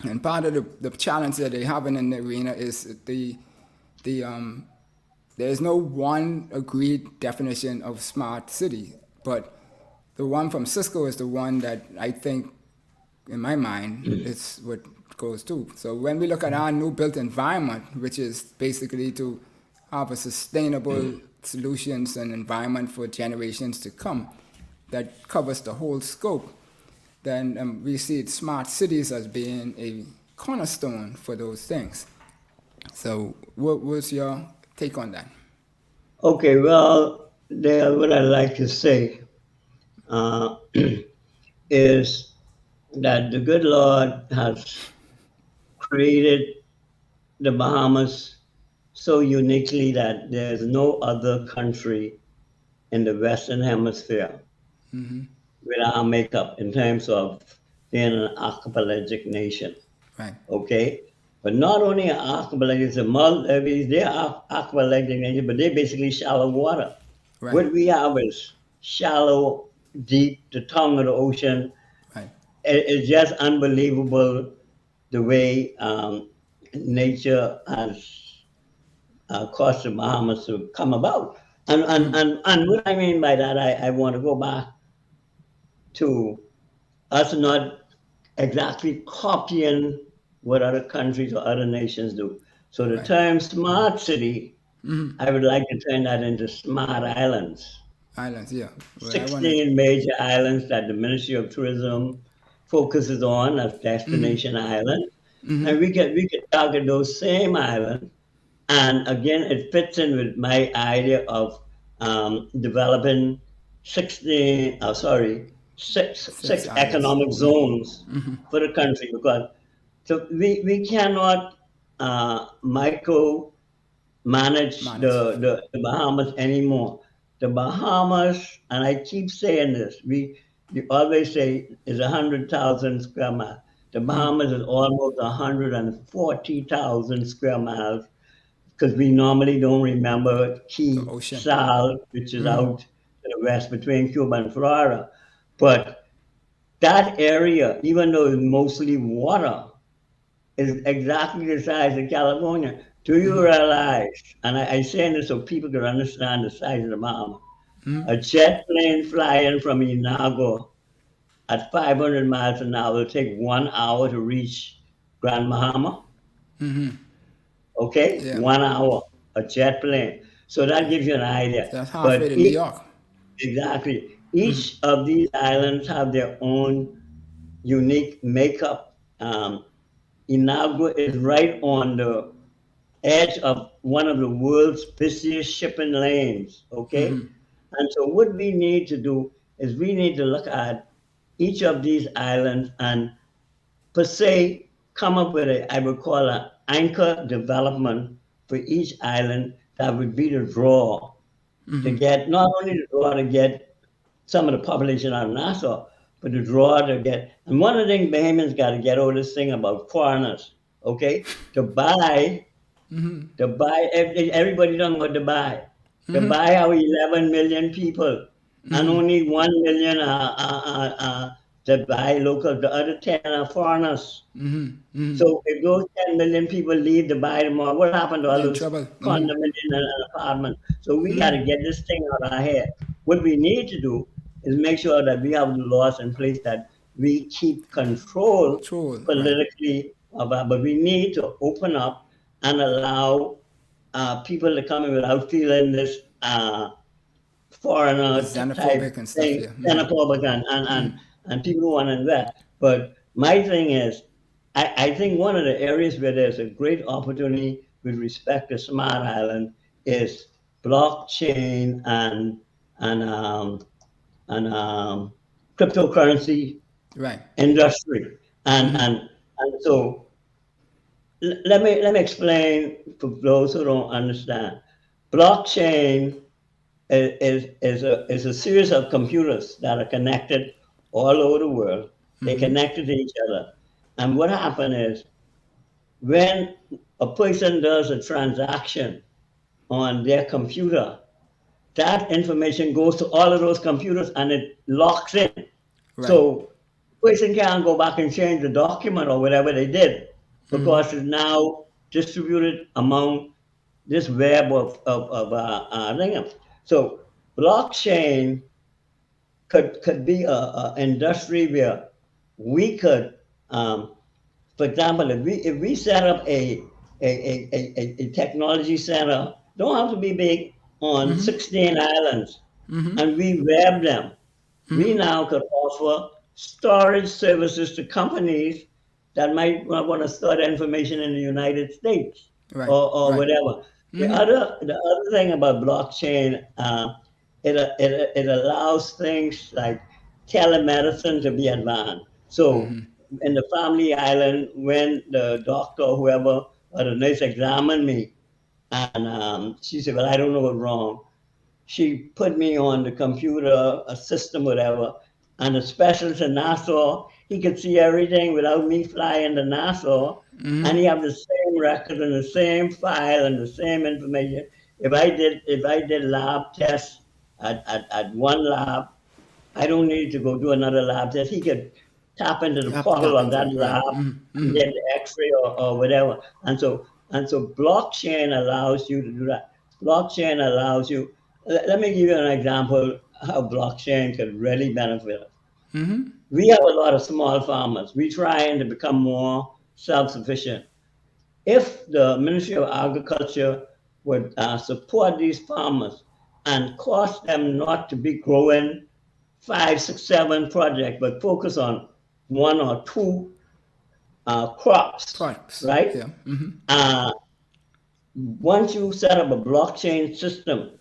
And part of the challenge that they have in the arena is there's no one agreed definition of smart city. But the one from Cisco is the one that I think, in my mind, is what goes to. So when we look at our new built environment, which is basically to have a sustainable solutions and environment for generations to come that covers the whole scope, then we see smart cities as being a cornerstone for those things. So what was your take on that? Okay, well, what I like to say is that the good Lord has created the Bahamas so uniquely that there's no other country in the Western Hemisphere with our makeup in terms of being an archipelagic nation. Right. Okay? But not only an archipelagic, they're archipelagic nation, but they're basically shallow water. Right. What we have is shallow, deep, the tongue of the ocean. Right. It's just unbelievable the way nature has caused the Bahamas to come about. And what I mean by that, I want to go back to us not exactly copying what other countries or other nations do. So the term smart city, I would like to turn that into smart islands. Islands, yeah. Well, 16 major islands that the Ministry of Tourism focuses on as destination islands. And we can target those same islands. And again, it fits in with my idea of developing six economic zones for the country, because so we cannot micro manage the Bahamas anymore. The Bahamas, and I keep saying this, we always say is 100,000 square miles. The Bahamas is almost 140,000 square miles, because we normally don't remember Key Sal, which is out to the west between Cuba and Florida. But that area, even though it's mostly water, is exactly the size of California. Do you realize, and I say this so people can understand the size of the Bahamas, a jet plane flying from Inagua at 500 miles an hour will take 1 hour to reach Grand Bahama? Okay? Yeah. 1 hour, a jet plane. So that gives you an idea. That's halfway to New York. Exactly. Each of these islands have their own unique makeup. Inagua is right on the edge of one of the world's busiest shipping lanes, okay? And so what we need to do is we need to look at each of these islands and per se come up with I would call an anchor development for each island that would be the draw to get, not only the draw to get some of the population out of Nassau, but the draw to get, and one of the things Bahamians got to get over this thing about foreigners, okay? To buy, everybody don't know what to buy. To buy our 11 million people, and only 1 million to buy local, the other 10 are foreigners. So if those 10 million people leave to buy tomorrow, what happened to all those condominiums and apartments? So we got to get this thing out of our head. What we need to do is make sure that we have the laws in place that we keep control politically about, but we need to open up and allow people to come in without feeling this foreigner xenophobic and stuff, xenophobic and people who want to invest. But my thing is, I think one of the areas where there's a great opportunity with respect to Smart Island is blockchain and cryptocurrency industry. And so let me explain for those who don't understand. Blockchain is a series of computers that are connected all over the world. They're connected to each other. And what happened is when a person does a transaction on their computer, that information goes to all of those computers and it locks in. Right. So person can't go back and change the document or whatever they did because it's now distributed among this web of thing. So blockchain could be a industry where we could, for example, if we set up a technology center, don't have to be big, on 16 islands, and we web them, we now could offer storage services to companies that might want to store information in the United States Right. or Right. whatever. The other thing about blockchain, it allows things like telemedicine to be advanced. So in the family island, when the doctor or whoever or the nurse examined me, and she said, "Well, I don't know what's wrong." She put me on the computer, a system, whatever, and the specialist in Nassau, he could see everything without me flying to Nassau, and he have the same record and the same file and the same information. If I did lab tests at one lab, I don't need to go do another lab test. He could tap into the portal of that lab and get the X-ray or whatever. And so blockchain allows you to do that. Blockchain allows you. Let me give you an example how blockchain could really benefit us. We have a lot of small farmers. We're trying to become more self-sufficient. If the Ministry of Agriculture would support these farmers and cost them not to be growing 5, 6, 7 projects, but focus on 1 or 2 crops, right? Yeah. Once you set up a blockchain system,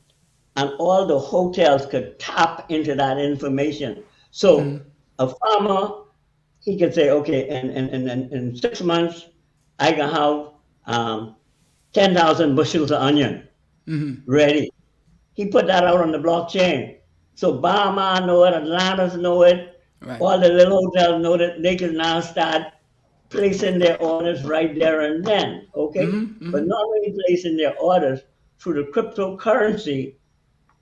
and all the hotels could tap into that information. So a farmer, he could say, okay, in 6 months, I can have 10,000 bushels of onion ready. He put that out on the blockchain. So Bahamas know it, Atlantis know it, all the little hotels know that they can now start placing their orders right there and then, okay? But not only placing their orders through the cryptocurrency,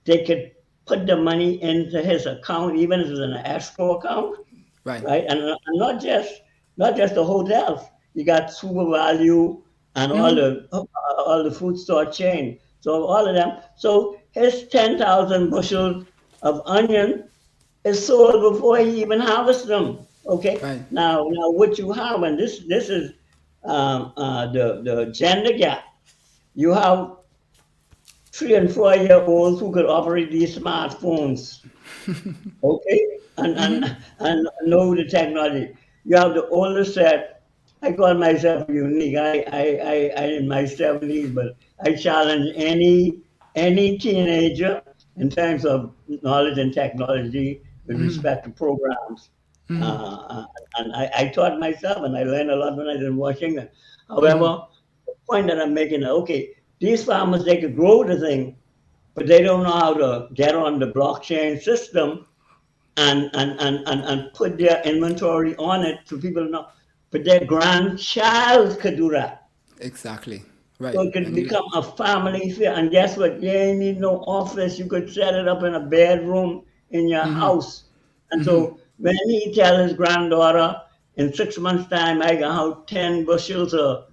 they could put the money into his account, even if it's an escrow account, right? And not just the hotels. You got Super Value and all the food store chain. So all of them. So his 10,000 bushels of onion is sold before he even harvests them. Okay. Now what you have, and this is the gender gap. You have 3- and 4-year-olds who could operate these smartphones, okay, and know the technology. You have the older set. I call myself unique. I in my 70s, but I challenge any teenager in terms of knowledge and technology with respect to programs. And I taught myself, and I learned a lot when I was in Washington. However, the point that I'm making, okay, these farmers, they could grow the thing, but they don't know how to get on the blockchain system and put their inventory on it so people know. But their grandchild could do that. Exactly. Right. So it could become a family affair. And guess what? You ain't need no office. You could set it up in a bedroom in your house. And so when he tell his granddaughter, in 6 months' time, I can have 10 bushels of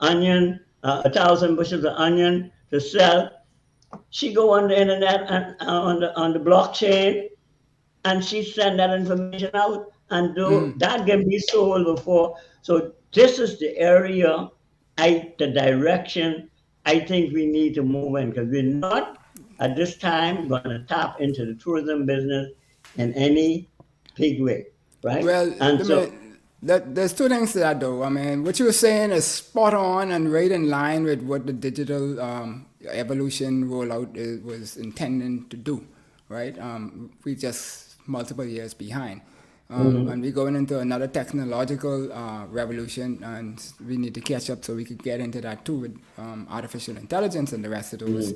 onion, 1,000 bushels of onion to sell, she go on the internet and on the blockchain, and she send that information out, and that can be sold before. So this is the area, the direction I think we need to move in, because we're not at this time going to tap into the tourism business in any big way, right? Well, and there's 2 things to that, though. I mean, what you were saying is spot on and right in line with what the digital evolution rollout was intending to do, right? We just multiple years behind. And we're going into another technological revolution, and we need to catch up so we could get into that too with artificial intelligence and the rest of those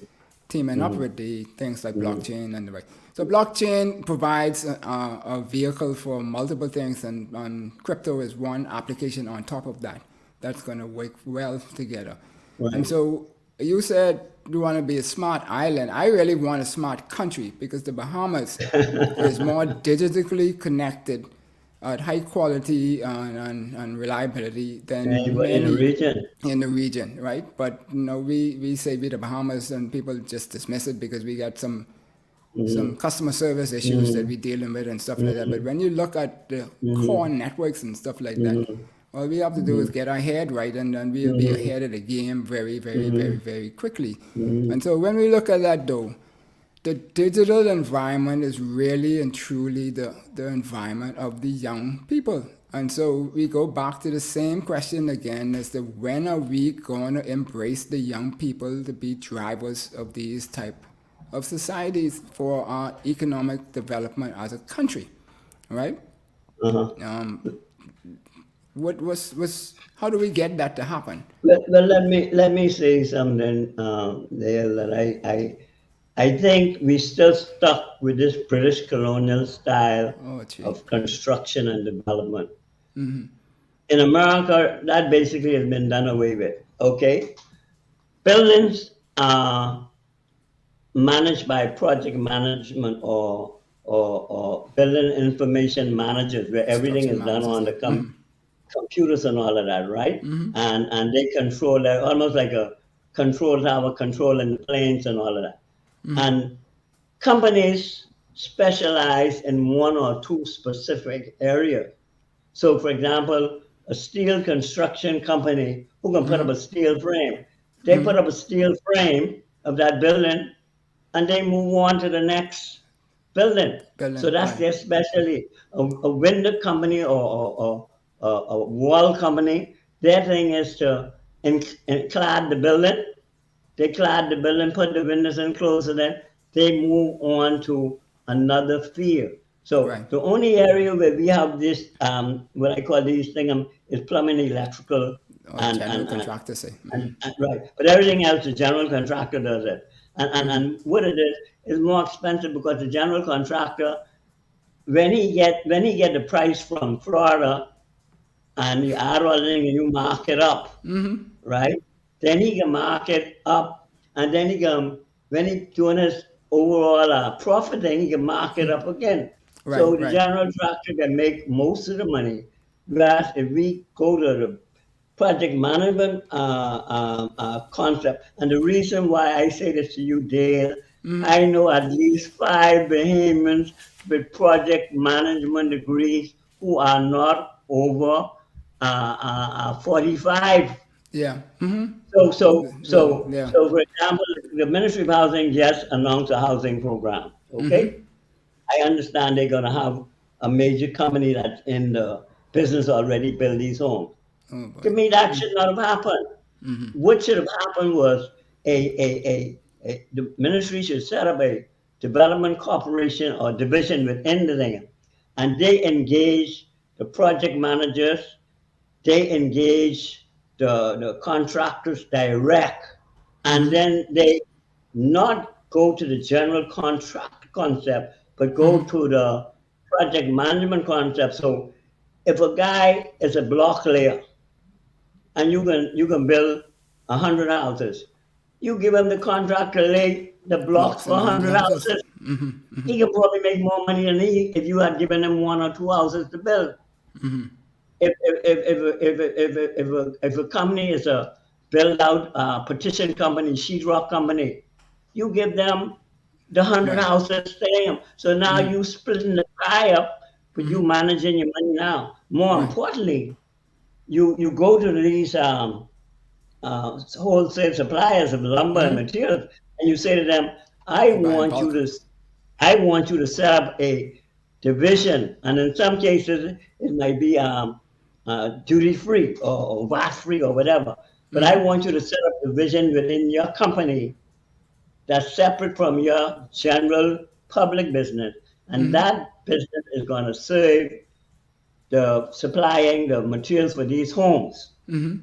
teaming up with the things like blockchain and the rest. So blockchain provides a vehicle for multiple things, and crypto is one application on top of that. that's going to work well together. Right. And so you said you want to be a smart island. I really want a smart country because the Bahamas is more digitally connected at high quality and reliability than Anybody in the many region. in the region, right? But you know, we say we the Bahamas and people just dismiss it because we got some customer service issues that we're dealing with and stuff like that. But when you look at the core networks and stuff like that, all we have to do is get our head right, and then we'll be ahead of the game very, very, very, very quickly. And so when we look at that, though, the digital environment is really and truly the environment of the young people. And so we go back to the same question again as to when are we going to embrace the young people to be drivers of these type of societies for our economic development as a country, right? What was how do we get that to happen? Well, let me say something there that I think we still stuck with this British colonial style of construction and development. In America, that basically has been done away with. Okay, buildings are managed by project management or building information managers, where everything is done on the computers and all of that, right? And they control that, almost like a control tower controlling the planes and all of that. And companies specialize in one or two specific areas. So, for example, a steel construction company who can put up a steel frame, they put up a steel frame of that building and they move on to the next building. So that's their specialty. A window company or a wall company, their thing is to clad the building. They clad the building, put the windows and close it in. They move on to another field. So the only area where we have this, what I call these things, is plumbing, electrical, general contractor say. Right. But everything else, the general contractor does it. And what it is more expensive because the general contractor, when he get the price from Florida, and you add all the things and you mark it up, right? Then he can mark it up, and then he can, when he's doing his overall profit, then he can mark it up again. So the general contractor can make most of the money. Whereas if we go to the project management concept, and the reason why I say this to you, Dale, I know at least 5 Bahamians with project management degrees who are not over 45. Yeah. So for example, the Ministry of Housing just announced a housing program. Okay, I understand they're going to have a major company that's in the business already build these homes. To me, that should not have happened. What should have happened was the ministry should set up a development corporation or division within the thing, and they engage the project managers, they engage the contractors direct, and then they not go to the general contract concept, but go to the project management concept. So if a guy is a block layer and you can build 100 houses, you give him the contract to lay the blocks for 100 houses. He can probably make more money than if you had given him 1 or 2 houses to build. If a company is a build out partition company, sheetrock company, you give them the 100 houses to them. So now you splitting the pie up, but you managing your money now. More importantly, you go to these wholesale suppliers of lumber and materials, and you say to them, I want you to set up a division, and in some cases it might be duty free or VAT free or whatever. But I want you to set up a division within your company that's separate from your general public business, and that business is going to serve the supplying the materials for these homes.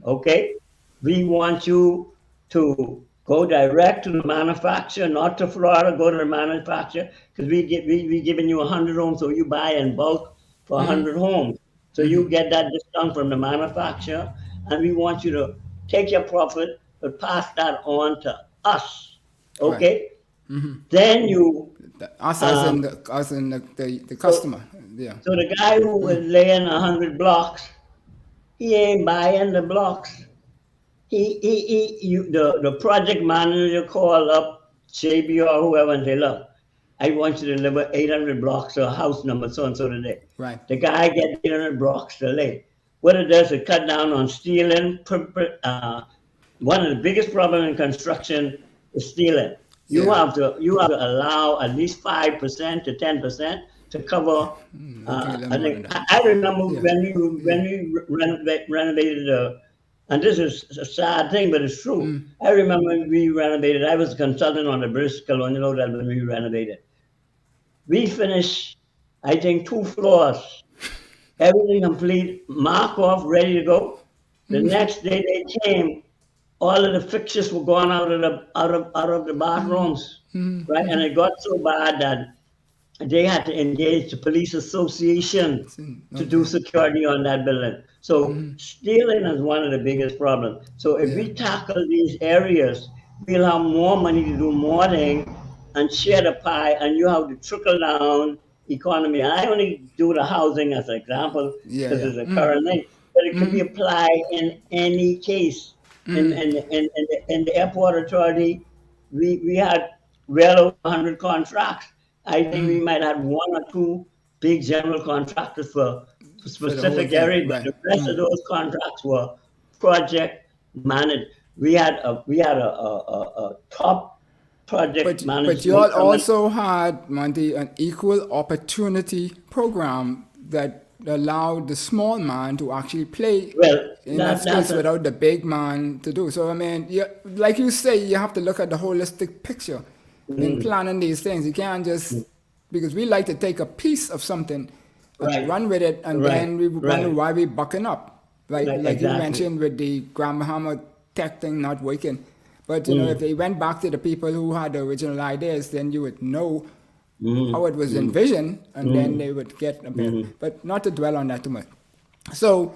Okay, we want you to go direct to the manufacturer, not to Florida. Go to the manufacturer because we giving you 100 homes, so you buy in bulk for 100 homes. So you get that discount from the manufacturer, and we want you to take your profit, but pass that on to us. Okay? Then you, Us um, as in the so, customer. Yeah. so the guy who was laying 100 blocks, he ain't buying the blocks. The project manager call up JB or whoever and say, look, I want you to deliver 800 blocks to a house number so and so today. Right. The guy get 800 blocks to lay. What it does is cut down on stealing. One of the biggest problems in construction is stealing. You have to allow at least 5% to 10% to cover. I remember when we renovated and this is a sad thing, but it's true. I remember when we renovated. I was a consultant on the British Colonial Hotel when we renovated. We finished, I think, 2 floors, everything complete, mark off, ready to go. The next day they came, all of the fixtures were gone out of the bathrooms, right? And it got so bad that they had to engage the police association to do security on that building. So stealing is one of the biggest problems. So if we tackle these areas, we'll have more money to do more things and share the pie, and you have the trickle down economy. I only do the housing as an example because it's a current thing, but it can be applied in any case. In the airport authority, we had well over 100 contracts. I think we might have 1 or 2 big general contractors for specific areas, but the rest of those contracts were project managed. We had a top project management. But you all also had, Monty, an equal opportunity program that allowed the small man to actually play in that space without the big man to do. So, I mean, like you say, you have to look at the holistic picture in planning these things. You can't just, because we like to take a piece of something and run with it, and then we wonder why we bucking up. Like you mentioned with the Grand Bahama tech thing not working. But, you know, if they went back to the people who had the original ideas, then you would know how it was envisioned, and then they would get a bit. But not to dwell on that too much. So,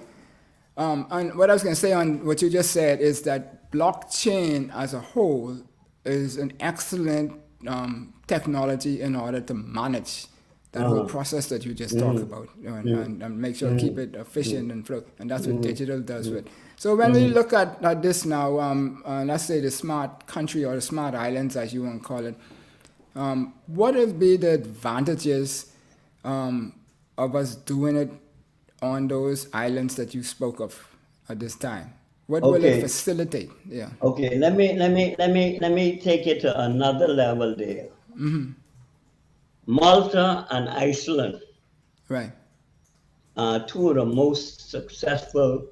and what I was going to say on what you just said is that blockchain as a whole is an excellent technology in order to manage that whole process that you just talked about, you know, and make sure to keep it efficient and flow. And that's what digital does with. So when we look at this now, let's say the smart country or the smart islands, as you want to call it, what would be the advantages of us doing it on those islands that you spoke of at this time? What will it facilitate? Yeah. Okay. Let me take it to another level there. Malta and Iceland, right, are 2 of the most successful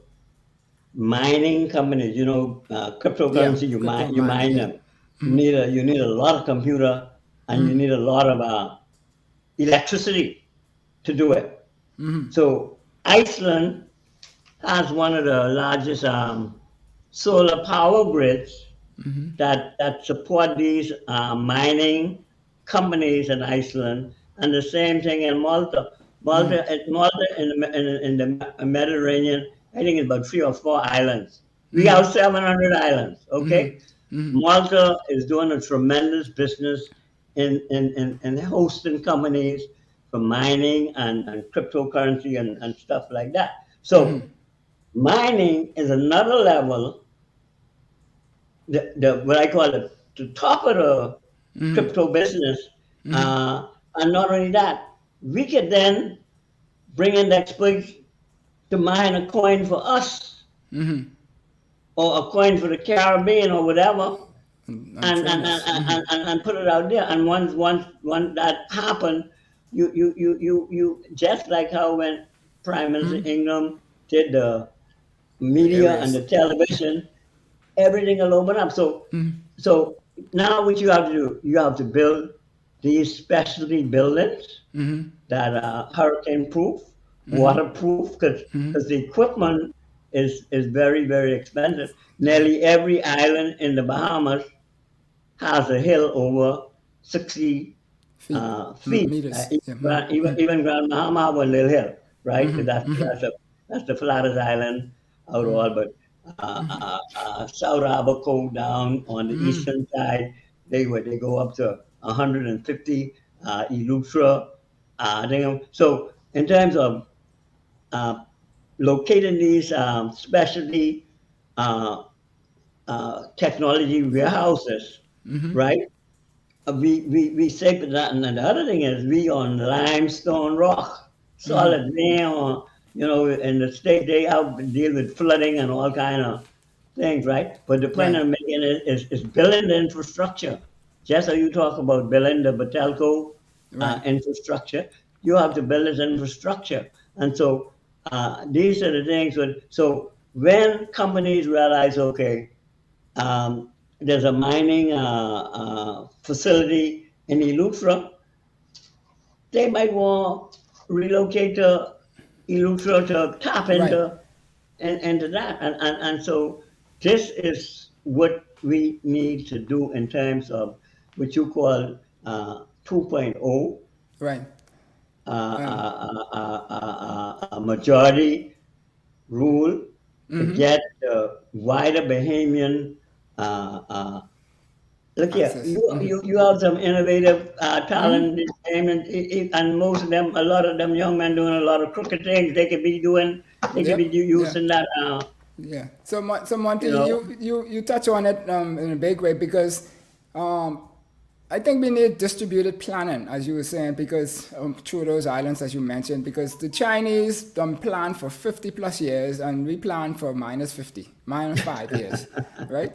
mining companies. You know, cryptocurrency. You mine them. You need a lot of computer, and you need a lot of electricity to do it. So Iceland has one of the largest solar power grids that support these mining companies in Iceland, and the same thing in Malta. Malta in the Mediterranean, I think it's about 3 or 4 islands. We have 700 islands. Okay, Malta is doing a tremendous business in hosting companies for mining and cryptocurrency and stuff like that. So mining is another level. The what I call it, the top of the crypto business, and not only that, we could then bring in the experts to mine a coin for us, or a coin for the Caribbean or whatever, and put it out there. And once that happened, you just like how when Prime Minister Ingram did the media and the television, everything will open up. So now what you have to do, you have to build these specialty buildings that are hurricane proof, waterproof, because the equipment is very, very expensive. Nearly every island in the Bahamas has a hill over 60 feet. Even Grand Bahama have a little hill, right? 'Cause that's the flattest island out of all. But South Abaco down on the eastern side. They go up to 150 Elutra. So in terms of uh, locating these specialty uh, technology warehouses, right? We say that, and then the other thing is we on limestone rock, solid now. In the state they have to deal with flooding and all kind of things, right? But the point Right. I'm making is building the infrastructure. Just how you talk about building the Batelco Right. infrastructure, you have to build this infrastructure. And so these are the things. So when companies realize, okay, there's a mining facility in Eleuthera, they might want to relocate to Eleuthera to tap Right. into that. And so this is what we need to do in terms of what you call 2.0, Right. a majority rule to get the wider Bahamian look here, Access. you have some innovative talent, and most of them, a lot of them young men doing a lot of crooked things. They could be Yep. Yeah. using that, Yeah. So Monty, you know. you touch on it in a big way because um, I think we need distributed planning, as you were saying, because through those islands, as you mentioned, because the Chinese plan for 50 plus years and we plan for minus 5 years, right?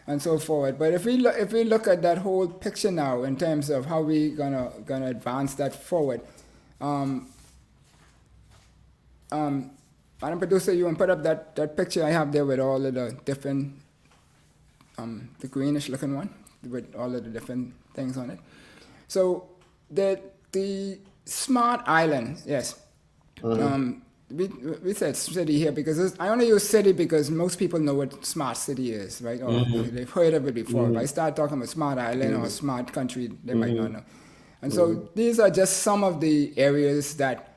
And so forward. But if we look at that whole picture now in terms of how we gonna advance that forward, um, Madam Producer, you want to put up that picture I have there with all of the different, the greenish looking one with all of the different things on it. So the smart island, yes. We said city here because I only use city because most people know what smart city is, right? Or they've heard of it before. If I start talking about smart island or smart country, they might not know. And so these are just some of the areas that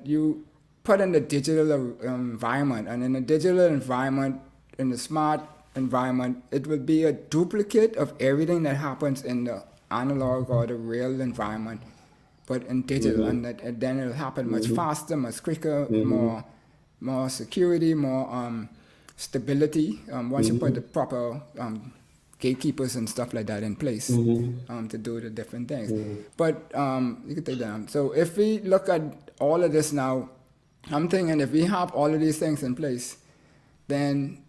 you put in the digital environment. And in the digital environment, in the smart environment, it will be a duplicate of everything that happens in the analog or the real environment, but in digital, and then it'll happen much faster, much quicker, more security, more stability. Once you put the proper gatekeepers and stuff like that in place to do the different things. But you can take that down. So if we look at all of this now, I'm thinking if we have all of these things in place, then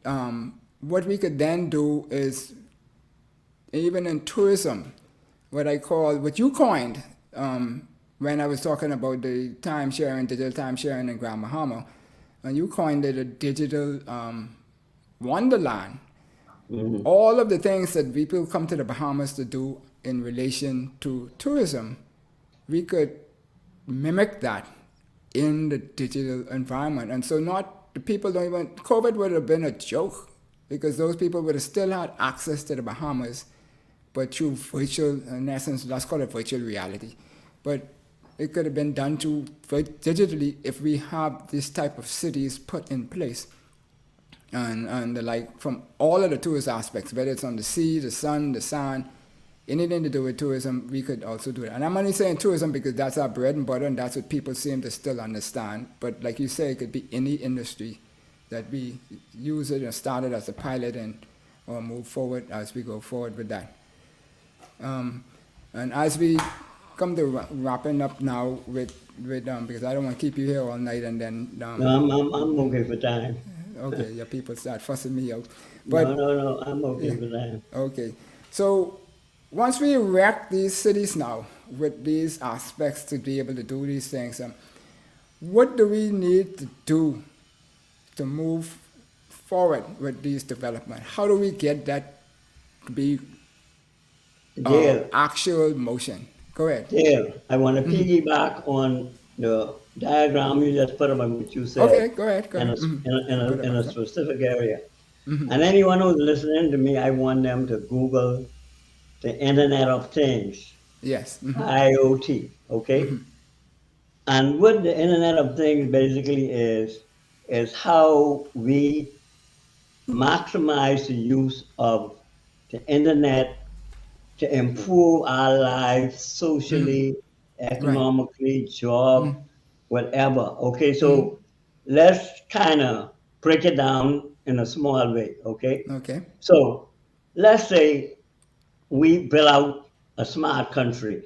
what we could then do is, even in tourism, what you coined when I was talking about the time sharing, digital time sharing in Grand Bahama, and you coined it a digital wonderland. All of the things that people come to the Bahamas to do in relation to tourism, we could mimic that in the digital environment. And so the people don't even, COVID would have been a joke because those people would have still had access to the Bahamas, but through virtual, in essence, let's call it virtual reality. But it could have been done digitally if we have this type of cities put in place. And like from all of the tourist aspects, whether it's on the sea, the sun, the sand, anything to do with tourism, we could also do it. And I'm only saying tourism because that's our bread and butter and that's what people seem to still understand. But like you say, it could be any industry that we use it and start it as a pilot or move forward as we go forward with that. And as we come to wrapping up now with because I don't want to keep you here all night and then. No, I'm okay for time. Okay, your people start fussing me out. But no, I'm okay for that. Okay, so once we erect these cities now with these aspects to be able to do these things, what do we need to do to move forward with these development? How do we get that to be actual motion? Go ahead. Dale, I want to piggyback on the diagram you just put up on what you said. Okay, go ahead. In a specific area. And anyone who's listening to me, I want them to Google the Internet of Things. Yes. IoT, okay? And what the Internet of Things basically is how we maximize the use of the internet to improve our lives socially, Right. economically, job, whatever. Okay, so let's kind of break it down in a small way. Okay, Okay. so let's say we build out a smart country.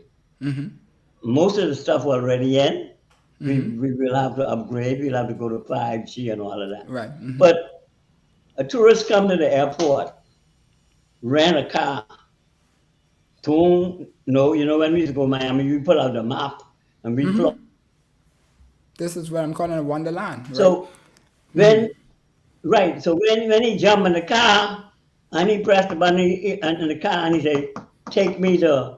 Most of the stuff already in. We will have to upgrade. We'll have to go to 5G and all of that. Right. But a tourist come to the airport, rent a car. Don't know, when we used to go to Miami, we pull out the map and we plot. This is what I'm calling a Wonderland, right? So when right, so when he jump in the car and he press the button in the car and he say, "Take me to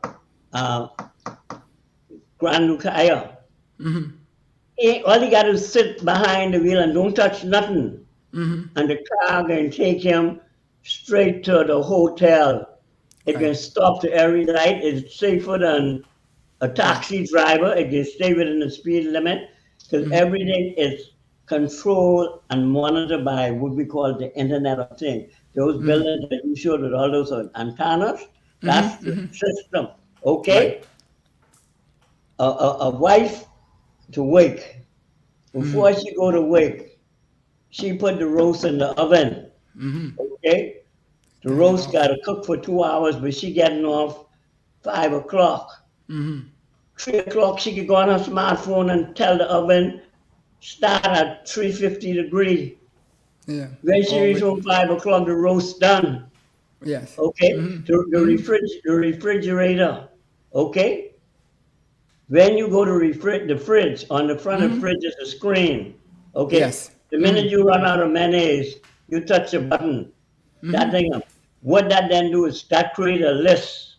Grand Lucaya." All he got to sit behind the wheel and don't touch nothing, and the car can take him straight to the hotel. It can stop to every light. It's safer than a taxi driver. It can stay within the speed limit because everything is controlled and monitored by what we call the Internet of Things. Those buildings that you showed with all those antennas, that's the system. Okay? Right. A wife to wake. Before she go to wake, she put the roast in the oven. Okay? The roast got to cook for 2 hours, but she getting off 5 o'clock. 3 o'clock, she could go on her smartphone and tell the oven, start at 350 degree. Yeah. When she reach home 5 o'clock, the roast done. Yes. Okay? The refrigerator. Okay? When you go to the fridge, on the front of the fridge is a screen. Okay? Yes. The minute you run out of mayonnaise, you touch a button. That thing, what that then do is that create a list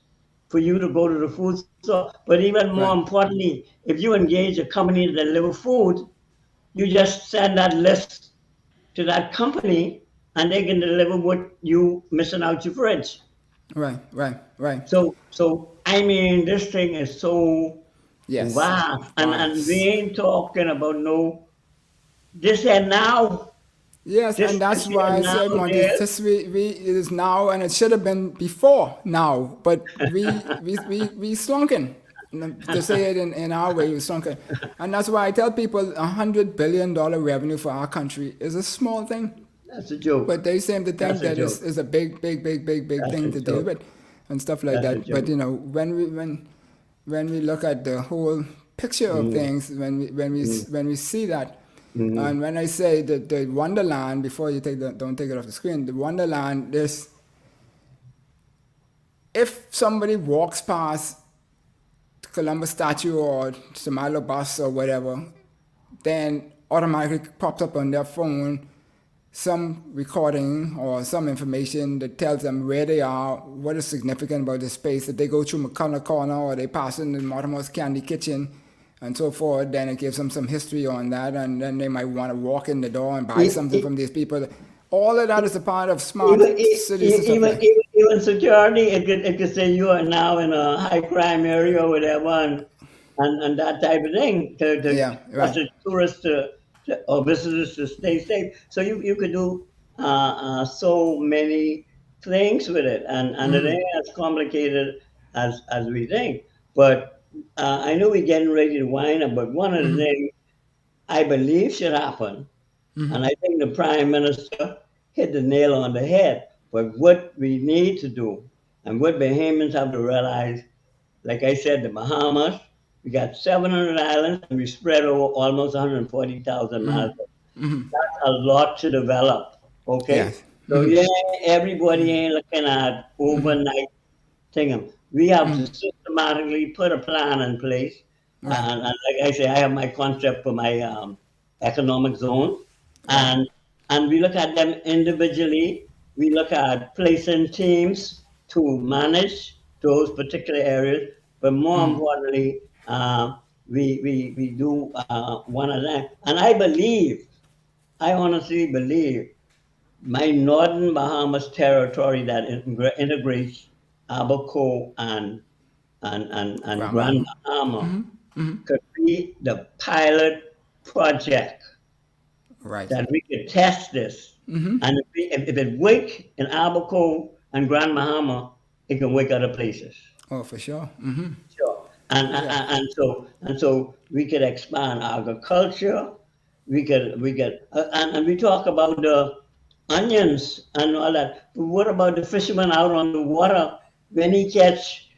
for you to go to the food store. But even more importantly, if you engage a company that deliver food, you just send that list to that company and they can deliver what you missing out your fridge. Right. So I mean, this thing is so Yes. vast, and we ain't talking about no this and now. Yes, This and that's is why I now said, Monty, there. this it is now, and it should have been before now, but we slunken. To say it in our way, we slunken. And that's why I tell people $100 billion revenue for our country is a small thing. That's a joke. But they seem to think That's a that joke. is a big thing a to deal joke. with and stuff like That's a that. But joke. when we look at the whole picture of things, when we see that, and when I say that the Wonderland, before you don't take it off the screen, the Wonderland is, if somebody walks past Columbus statue or Somalo bus or whatever, then automatically pops up on their phone some recording or some information that tells them where they are, what is significant about the space. If they go through McCullough Corner or they pass in the Mortimer's Candy Kitchen and so forth, then it gives them some history on that, and then they might want to walk in the door and buy something from these people. All of that is a part of smart cities. Even security, it could say you are now in a high crime area or whatever, and that type of thing to the tourists or visitors to stay safe. So you could do so many things with it, and it ain't as complicated as we think. But I know we're getting ready to wind up. But one of the things I believe should happen, and I think the Prime Minister hit the nail on the head. But what we need to do, and what Bahamians have to realize, like I said, the Bahamas, we got 700 islands, and we spread over almost 140,000 miles. That's a lot to develop, okay? Yes. So everybody ain't looking at overnight thing. We have to systematically put a plan in place. And like I say, I have my concept for my economic zone. And we look at them individually. We look at placing teams to manage those particular areas. But more importantly, we do one of them. And I honestly believe, my northern Bahamas territory that integrates Abou and Grand Bahama could be the pilot project Right. that we could test this. And if it work in Abaco and Grand Bahama, it can work other places. Oh, for sure. Sure. Yeah. And so we could expand agriculture. And we talk about the onions and all that. But what about the fisherman out on the water when he catch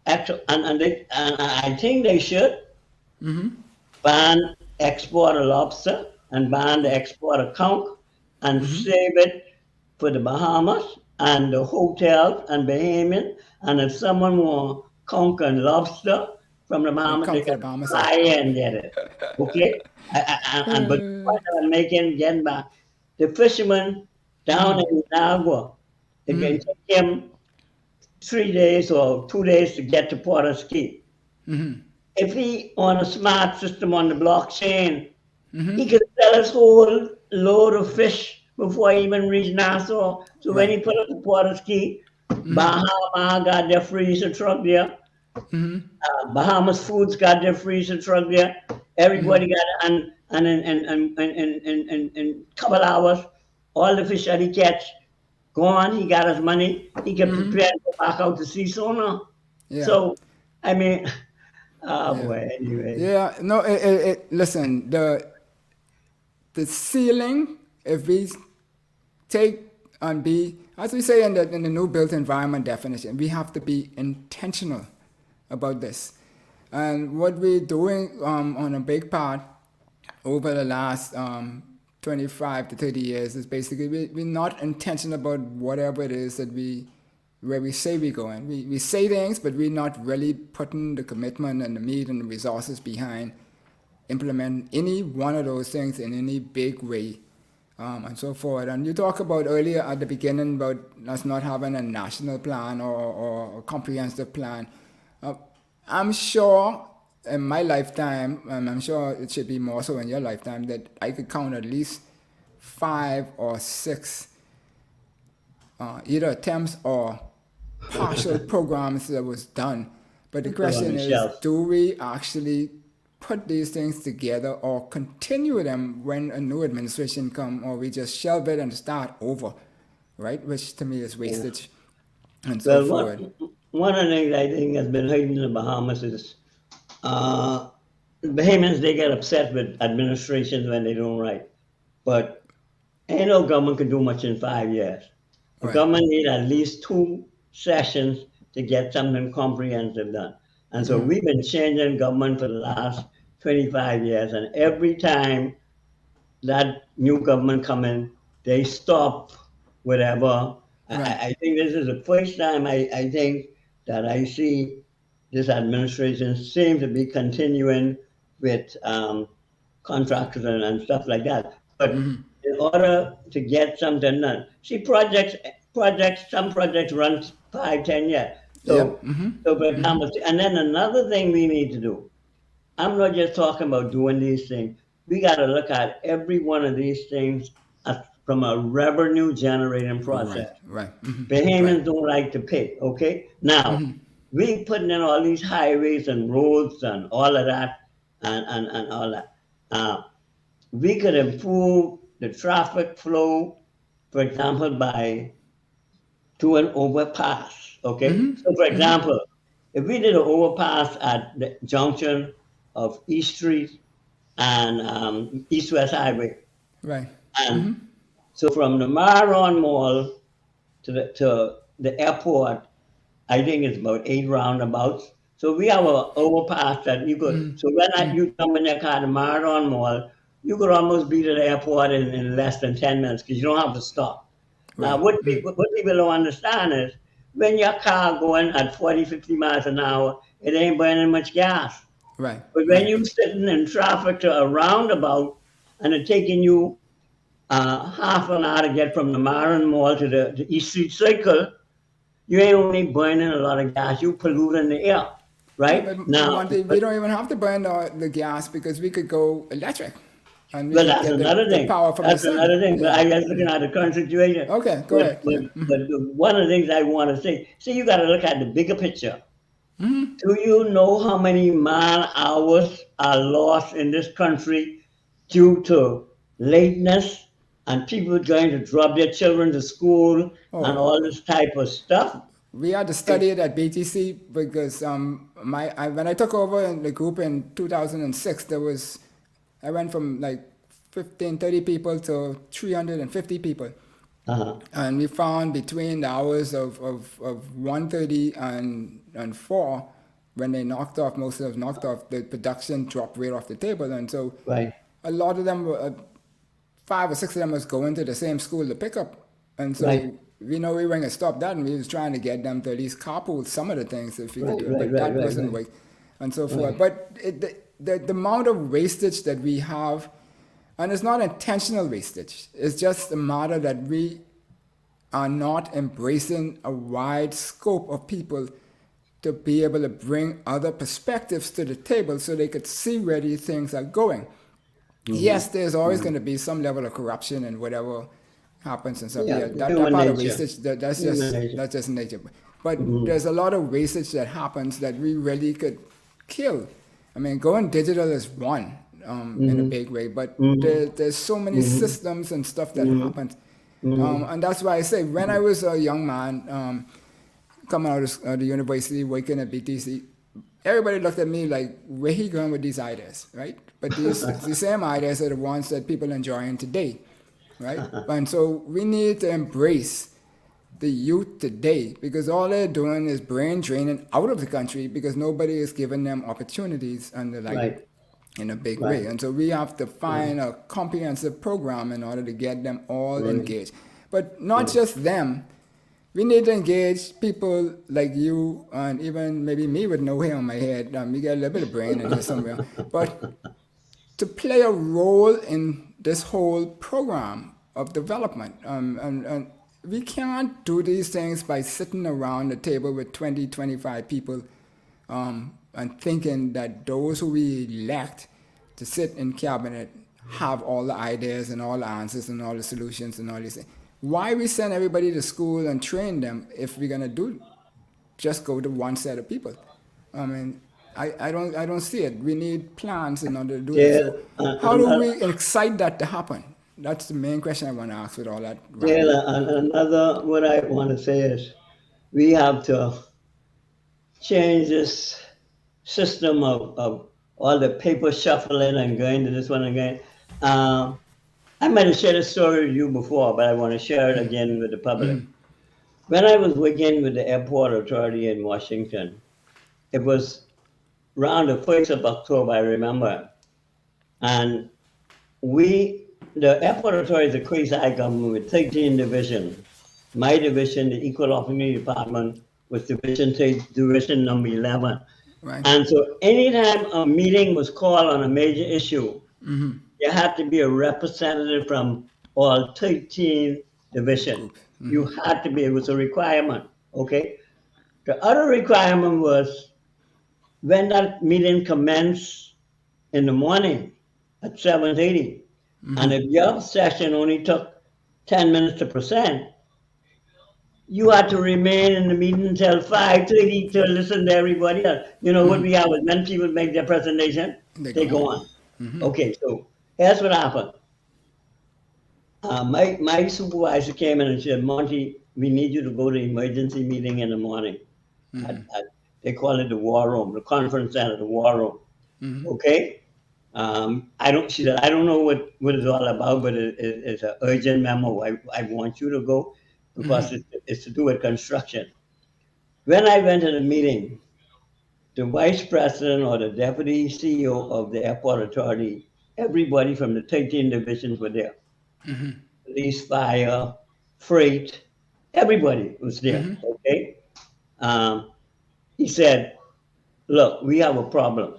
and I think they should ban export of lobster and ban the export of conch and save it for the Bahamas and the hotels and Bahamian. And if someone want conch and lobster from the Bahamas, come they to the can Bahamas, fly and get it. Okay? But the point that I'm making, getting back, the fisherman down in Niagara, it can take him 3 days or 2 days to get to Porter's Key. If he on a smart system on the blockchain, he could sell his whole load of fish before he even reached Nassau. So when he put up the Porter's Key, Bahamas got their freezer truck there. Bahamas Foods got their freezer truck there. Everybody got and in couple hours, all the fish that he catch gone. He got his money. He can prepare to go back out to sea sooner. Yeah. So, I mean, boy, anyway. Yeah, no, listen, the ceiling, if we take and be, as we say in the new built environment definition, we have to be intentional about this. And what we're doing on a big part over the last 25 to 30 years is basically we're not intentional about whatever it is that where we say we're going. We say things, but we're not really putting the commitment and the meat and the resources behind implement any one of those things in any big way, and so forth. And you talk about earlier at the beginning about us not having a national plan or a comprehensive plan. I'm sure in my lifetime, and I'm sure it should be more so in your lifetime, that I could count at least 5 or 6 either attempts or partial programs that was done. But the question is, do we actually put these things together or continue them when a new administration come, or we just shelve it and start over, right? Which to me is wastage and so forth. One of the things I think has been hidden in the Bahamas is Bahamians, they get upset with administrations when they don't right. But ain't no government can do much in 5 years. The government need at least 2 sessions to get something comprehensive done. And so we've been changing government for the last 25 years. And every time that new government come in, they stop whatever. I think this is the first time I think that I see this administration seem to be continuing with contractors and stuff like that. But in order to get something done, see some projects run 5-10 years. So, so for example, and then another thing we need to do, I'm not just talking about doing these things. We got to look at every one of these things from a revenue generating process. Bahamians don't like to pay, okay? Now, we putting in all these highways and roads and all of that and all that. We could improve the traffic flow, for example, by doing overpass, okay? So, for example, if we did an overpass at the junction of East Street and East-West Highway. And so from the Maron Mall to the airport, I think it's about 8 roundabouts. So we have an overpass that you could, so when you come in your car to Maron Mall, you could almost be to the airport in less than 10 minutes because you don't have to stop. Now, what people don't understand is when your car going at 40, 50 miles an hour, it ain't burning much gas. But when you sitting in traffic to a roundabout and it's taking you half an hour to get from the Maron Mall to the East Street Circle, you ain't only burning a lot of gas, you polluting the air, right? But now, we don't even have to burn the gas because we could go electric. And we that's another thing. That's another thing. But I was looking at the current situation. Okay, go ahead. But one of the things I want to say, you got to look at the bigger picture. Do you know how many man hours are lost in this country due to lateness, and people going to drop their children to school Oh. and all this type of stuff. We had to study it at BTC because when I took over in the group in 2006, I went from like 15, 30 people to 350 people. Uh-huh. And we found between the hours of 1:30 and 4, when they knocked off, most of them knocked off, the production dropped right off the table. And so Right. a lot of them, 5 or 6 of them was going to the same school to pick up. And so Right. we know we weren't going to stop that, and we was trying to get them to at least carpool some of the things if we Right, could do it, right, but right, that right, wasn't right. way, and so forth. But the amount of wastage that we have, and it's not intentional wastage, it's just a matter that we are not embracing a wide scope of people to be able to bring other perspectives to the table so they could see where these things are going. Yes, there's always going to be some level of corruption and whatever happens and stuff. Yeah, Yeah, that human part of nature. wastage, that's Human nature. just nature. But there's a lot of wastage that happens that we really could kill. I mean, going digital is one in a big way, but there's so many systems and stuff that happens. And that's why I say, when I was a young man, coming out of the university, working at BTC, everybody looked at me like, where he going with these ideas, right? But the same ideas are the ones that people are enjoying today, right? And so we need to embrace the youth today, because all they're doing is brain draining out of the country because nobody is giving them opportunities and they're like Right. in a big Right. way. And so we have to find a comprehensive program in order to get them all engaged. But not just them. We need to engage people like you and even maybe me with no hair on my head. We get a little bit of brain in there somewhere. But to play a role in this whole program of development. And we can't do these things by sitting around the table with 20, 25 people and thinking that those who we elect to sit in cabinet have all the ideas and all the answers and all the solutions and all these things. Why we send everybody to school and train them if we're gonna just go to one set of people? I mean, I don't see it. We need plans in order to do it. So how do we excite that to happen? That's the main question I want to ask with all that. Taylor, and another, what I want to say is, we have to change this system of all the paper shuffling and going to this one again. I might have shared a story with you before, but I want to share it again with the public. When I was working with the Airport Authority in Washington, it was around the 1st of October, I remember. And the Airport Authority is a quasi-government with 13 divisions. My division, the Equal Opportunity Department, was division number 11. Right. And so anytime a meeting was called on a major issue, there had to be a representative from all 13 divisions. You had to be, it was a requirement, okay? The other requirement was when that meeting commenced in the morning at 7:30, and if your session only took 10 minutes to present, you had to remain in the meeting until 5:30 to listen to everybody else. You know what we have is when people make their presentation, they go on. Okay, so here's what happened. My supervisor came in and said, Monty, we need you to go to emergency meeting in the morning. They call it the war room, the conference center, the war room. Okay? She said, I don't know what it's all about, but it's an urgent memo. I want you to go because it's to do with construction. When I went to the meeting, the vice president or the deputy CEO of the airport authority, everybody from the 13 divisions were there. Police, fire, freight, everybody was there, okay? He said, look, we have a problem.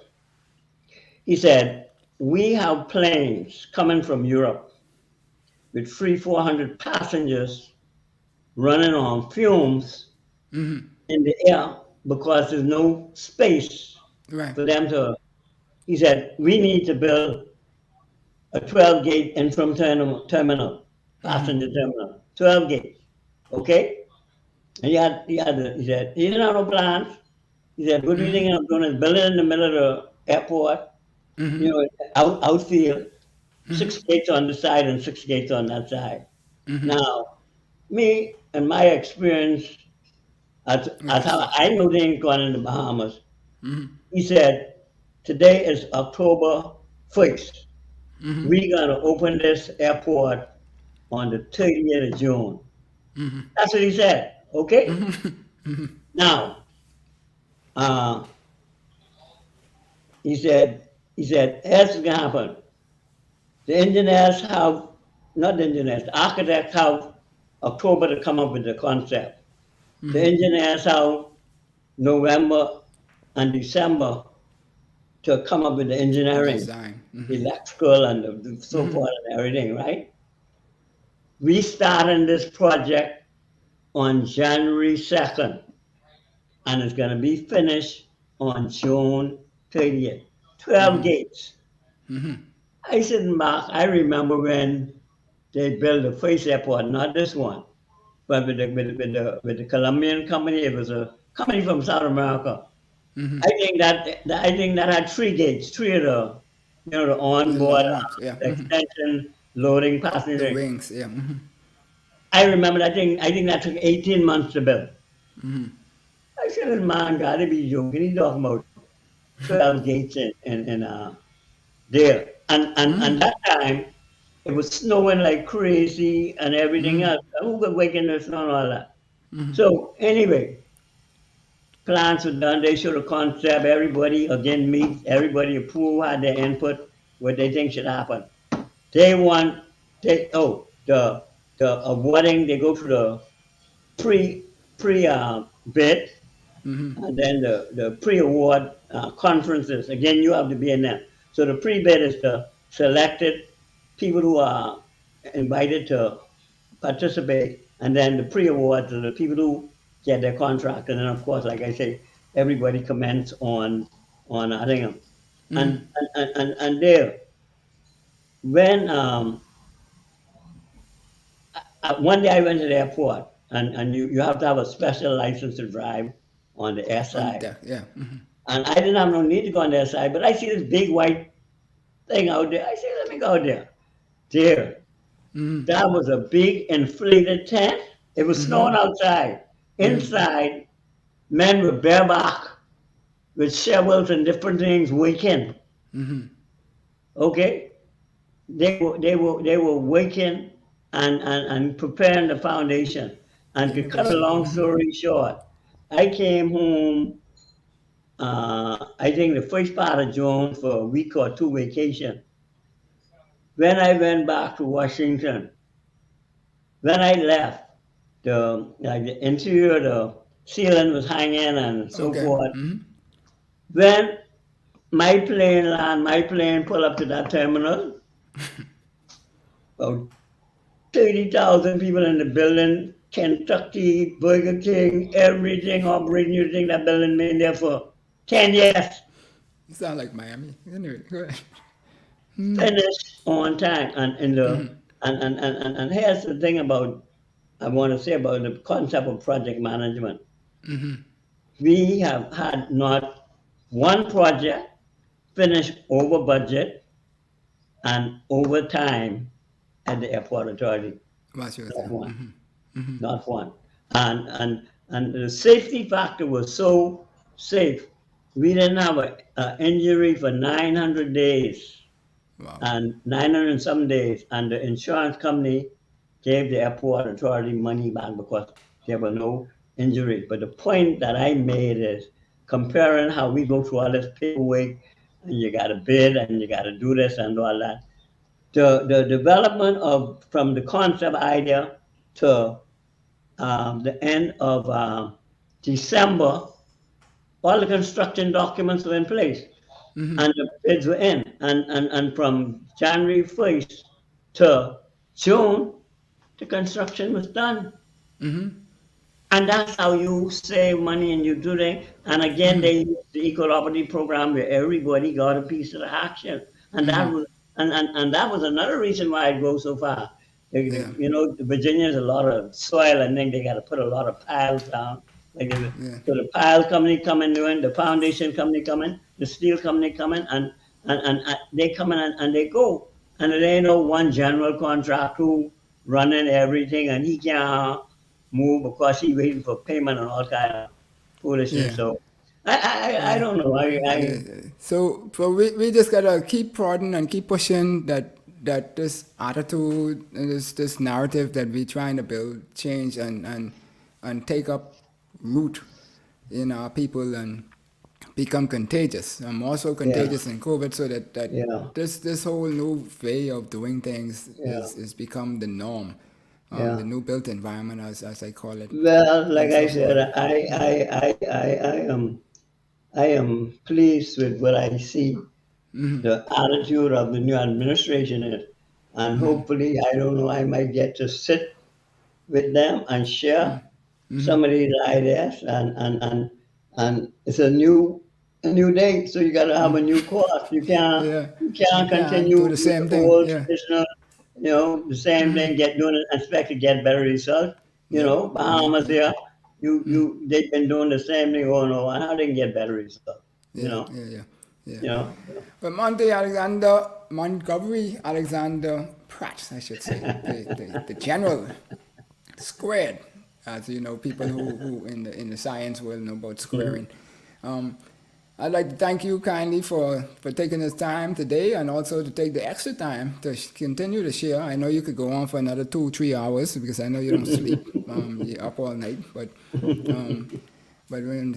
He said, we have planes coming from Europe with 300-400 passengers running on fumes in the air because there's no space for them to. He said, we need to build a 12-gate interim terminal, passenger terminal, 12 gates, okay? And he said, he didn't have no plans. He said, what do you think I'm doing is building in the middle of the airport, you know, outfield. 6 gates on the side and 6 gates on that side. Now, me and my experience as how I know things going in the Bahamas, he said, today is October 1st. We're going to open this airport on the 30th of June. That's what he said, okay? Now, he said, here's what's going to happen. The engineers have, not the engineers, the architects have October to come up with the concept. The engineers have November and December to come up with the engineering, Design. electrical and the so forth and everything, right? We started this project on January 2nd, and it's going to be finished on June 30th. 12 gates. I sitting back, I remember when they built the first airport, not this one, but with the Colombian company. It was a company from South America. I think that had 3 gates, 3 of the, the onboard, Yeah. the extension, loading, passenger. The wings, yeah. I remember that thing. I think that took 18 months to build. I said, man, gotta be joking. He's talking about 12 gates in there. And that time, it was snowing like crazy and everything else. Who could wake in the snow and all that? So anyway, plans were done. They showed a concept. Everybody again meet. Everybody approved, had their input, what they think should happen. The awarding. They go through the pre bid, and then the pre-award conferences. Again, you have to be in them. So the pre-bid is the selected people who are invited to participate, and then the pre-awards are the people who get their contract, and then of course, like I say, everybody comments on I think, and there, when one day I went to the airport, and you have to have a special license to drive on the air side. Yeah. And I didn't have no need to go on the air side, but I see this big white thing out there. I say, let me go there. There. That was a big inflated tent. It was snowing outside. Inside, men were bareback with shovels and different things working. Okay? They were working and preparing the foundation. And to cut a long story short, I came home, I think the first part of June for a week or 2 vacation. When I went back to Washington, when I left, the interior, the ceiling was hanging and so forth. When my plane pulled up to that terminal, about 30,000 people in the building, Kentucky, Burger King, everything operating. You think that building been there for 10 years? You sound like Miami. Anyway, go ahead. Finished on time, and here's the thing about I want to say about the concept of project management. We have had not one project finished over budget and over time at the airport authority. Not one. Not one. And the safety factor was so safe. We didn't have an injury for 900 days. Wow. And 900 and some days, and the insurance company gave the airport authority money back because there were no injuries. But the point that I made is comparing how we go through all this paperwork, and you got to bid, and you got to do this and all that. The development of from the concept idea to the end of December, all the construction documents were in place. And the bids were in, and from January 1st to June, the construction was done. And that's how you save money and you do that. And again, they use the equal opportunity program where everybody got a piece of the action, and that was that was another reason why it goes so far. You know, Virginia has a lot of soil, and then they got to put a lot of piles down. So the pile company coming doing, the foundation company coming, the steel company coming, and they come in and they go. and there ain't no one general contractor who running everything, and he can't move because he waiting for payment and all kind of foolishness. Yeah. So I don't know. Yeah. So we just gotta keep prodding and keep pushing that this attitude and this narrative that we're trying to build change and take up root in our people and become contagious. More so contagious in COVID, so that Yeah. this whole new way of doing things Yeah. is become the norm. Yeah. The new built environment, as I call it. Well, like And so I said, forth. I am pleased with what I see. The attitude of the new administration is, and hopefully, I don't know, I might get to sit with them and share some of these ideas, and it's a new day, so you got to have a new course. You can't Yeah. you can't Can't do continue the with same the thing. old Yeah. traditional, the same thing, doing it, expect to get better results. Yep. Bahamas here, they've been doing the same thing over and over, and how they can get better results. You Yeah, know, yeah, yeah, yeah. you know. But Montgomery Alexander Pratt, I should say, the general squared, as you know, people who in the science world know about squaring. I'd like to thank you kindly for taking this time today, and also to take the extra time to continue to share. I know you could go on for another 2-3 hours, because I know you don't sleep. You're up all night, but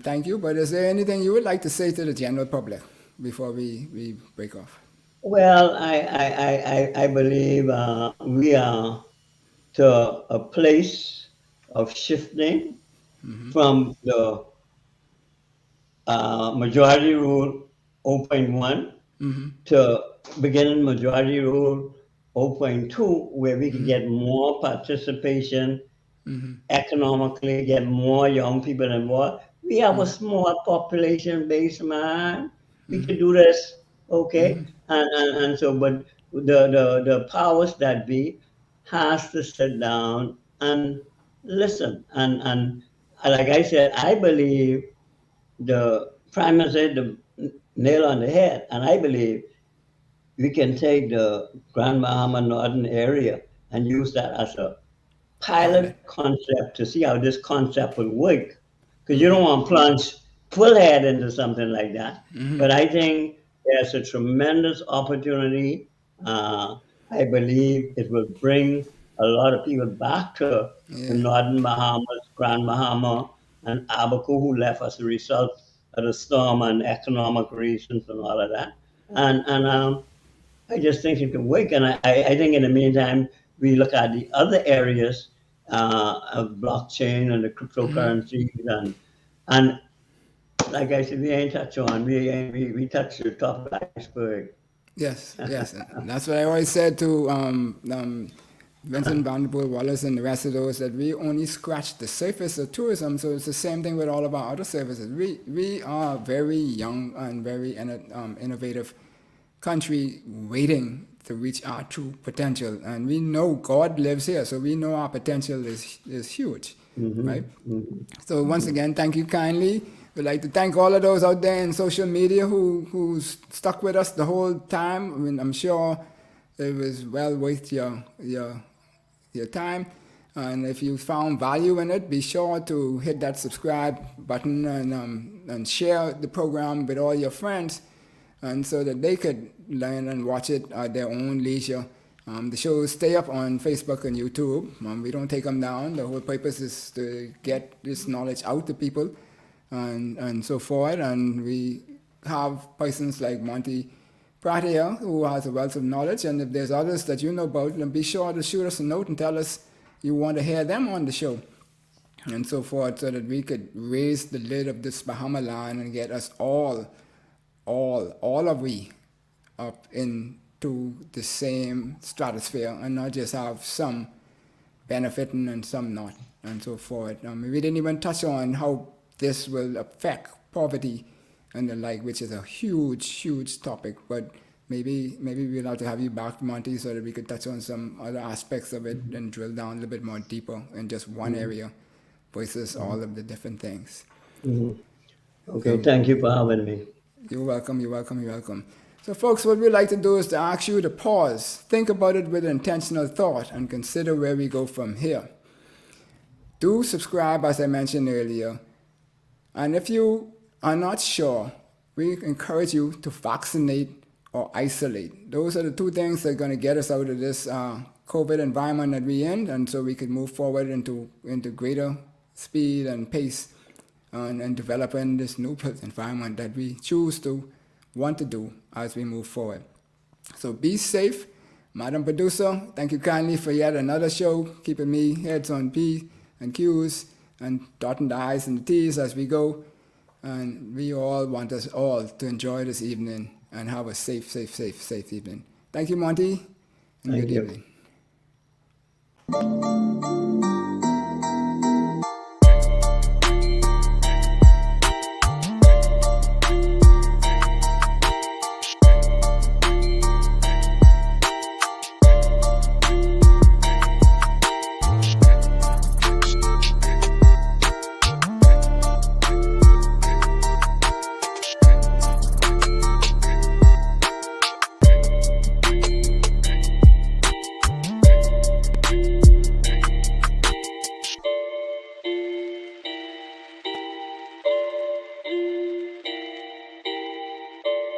thank you. But is there anything you would like to say to the general public before we break off? Well, I believe we are to a place of shifting from the majority rule 0.1 to beginning majority rule 0.2, where we can get more participation economically, get more young people involved. We have a small population base, man. We can do this, okay? And so, but the powers that be has to sit down and listen. And like I said, I believe the prime minister hit the nail on the head, and I believe we can take the Grand Bahama Northern area and use that as a Pilot. pilot concept to see how this concept will work. Because you don't want to plunge full head into something like that. But I think there's a tremendous opportunity. I believe it will bring a lot of people back to the Yeah. Northern Bahamas, Grand Bahama, and Abou, who left as a result of the storm and economic reasons and all of that. And I just think it can work. And I think in the meantime, we look at the other areas of blockchain and the cryptocurrencies, and like I said, we ain't touch on, we touch the top of the iceberg. Yes, yes. And that's what I always said to Vincent Vanderbilt Wallace and the rest of those, that we only scratched the surface of tourism. So it's the same thing with all of our other services. We are very young and very innovative country waiting to reach our true potential. And we know God lives here, so we know our potential is huge, right? So once again, thank you kindly. We'd like to thank all of those out there in social media who stuck with us the whole time. I mean, I'm sure it was well worth your time. And if you found value in it, be sure to hit that subscribe button and share the program with all your friends, and so that they could learn and watch it at their own leisure. The shows stay up on Facebook and YouTube. We don't take them down. The whole purpose is to get this knowledge out to people and so forth. And we have persons like Monte A here who has a wealth of knowledge. And if there's others that you know about, then be sure to shoot us a note and tell us you want to hear them on the show and so forth, so that we could raise the lid of this Bahama land and get us all of we up into the same stratosphere, and not just have some benefiting and some not, and so forth. We didn't even touch on how this will affect poverty and the like, which is a huge topic. But maybe we'll have to have you back, Monty, so that we could touch on some other aspects of it and drill down a little bit more deeper in just one area versus all of the different things. Okay, thank you for having me. You're welcome. So folks, what we'd like to do is to ask you to pause, think about it with intentional thought, and consider where we go from here. Do subscribe, as I mentioned earlier. And if you are not sure, we encourage you to vaccinate or isolate. Those are the two things that are going to get us out of this COVID environment that we're in, and so we can move forward into greater speed and pace and developing this new environment that we choose to want to do as we move forward. So be safe. Madam Producer, thank you kindly for yet another show, keeping me heads on P and Q's and dotting the I's and the T's as we go. And we all want us all to enjoy this evening and have a safe evening. Thank you, Monty, and Thank good you. evening.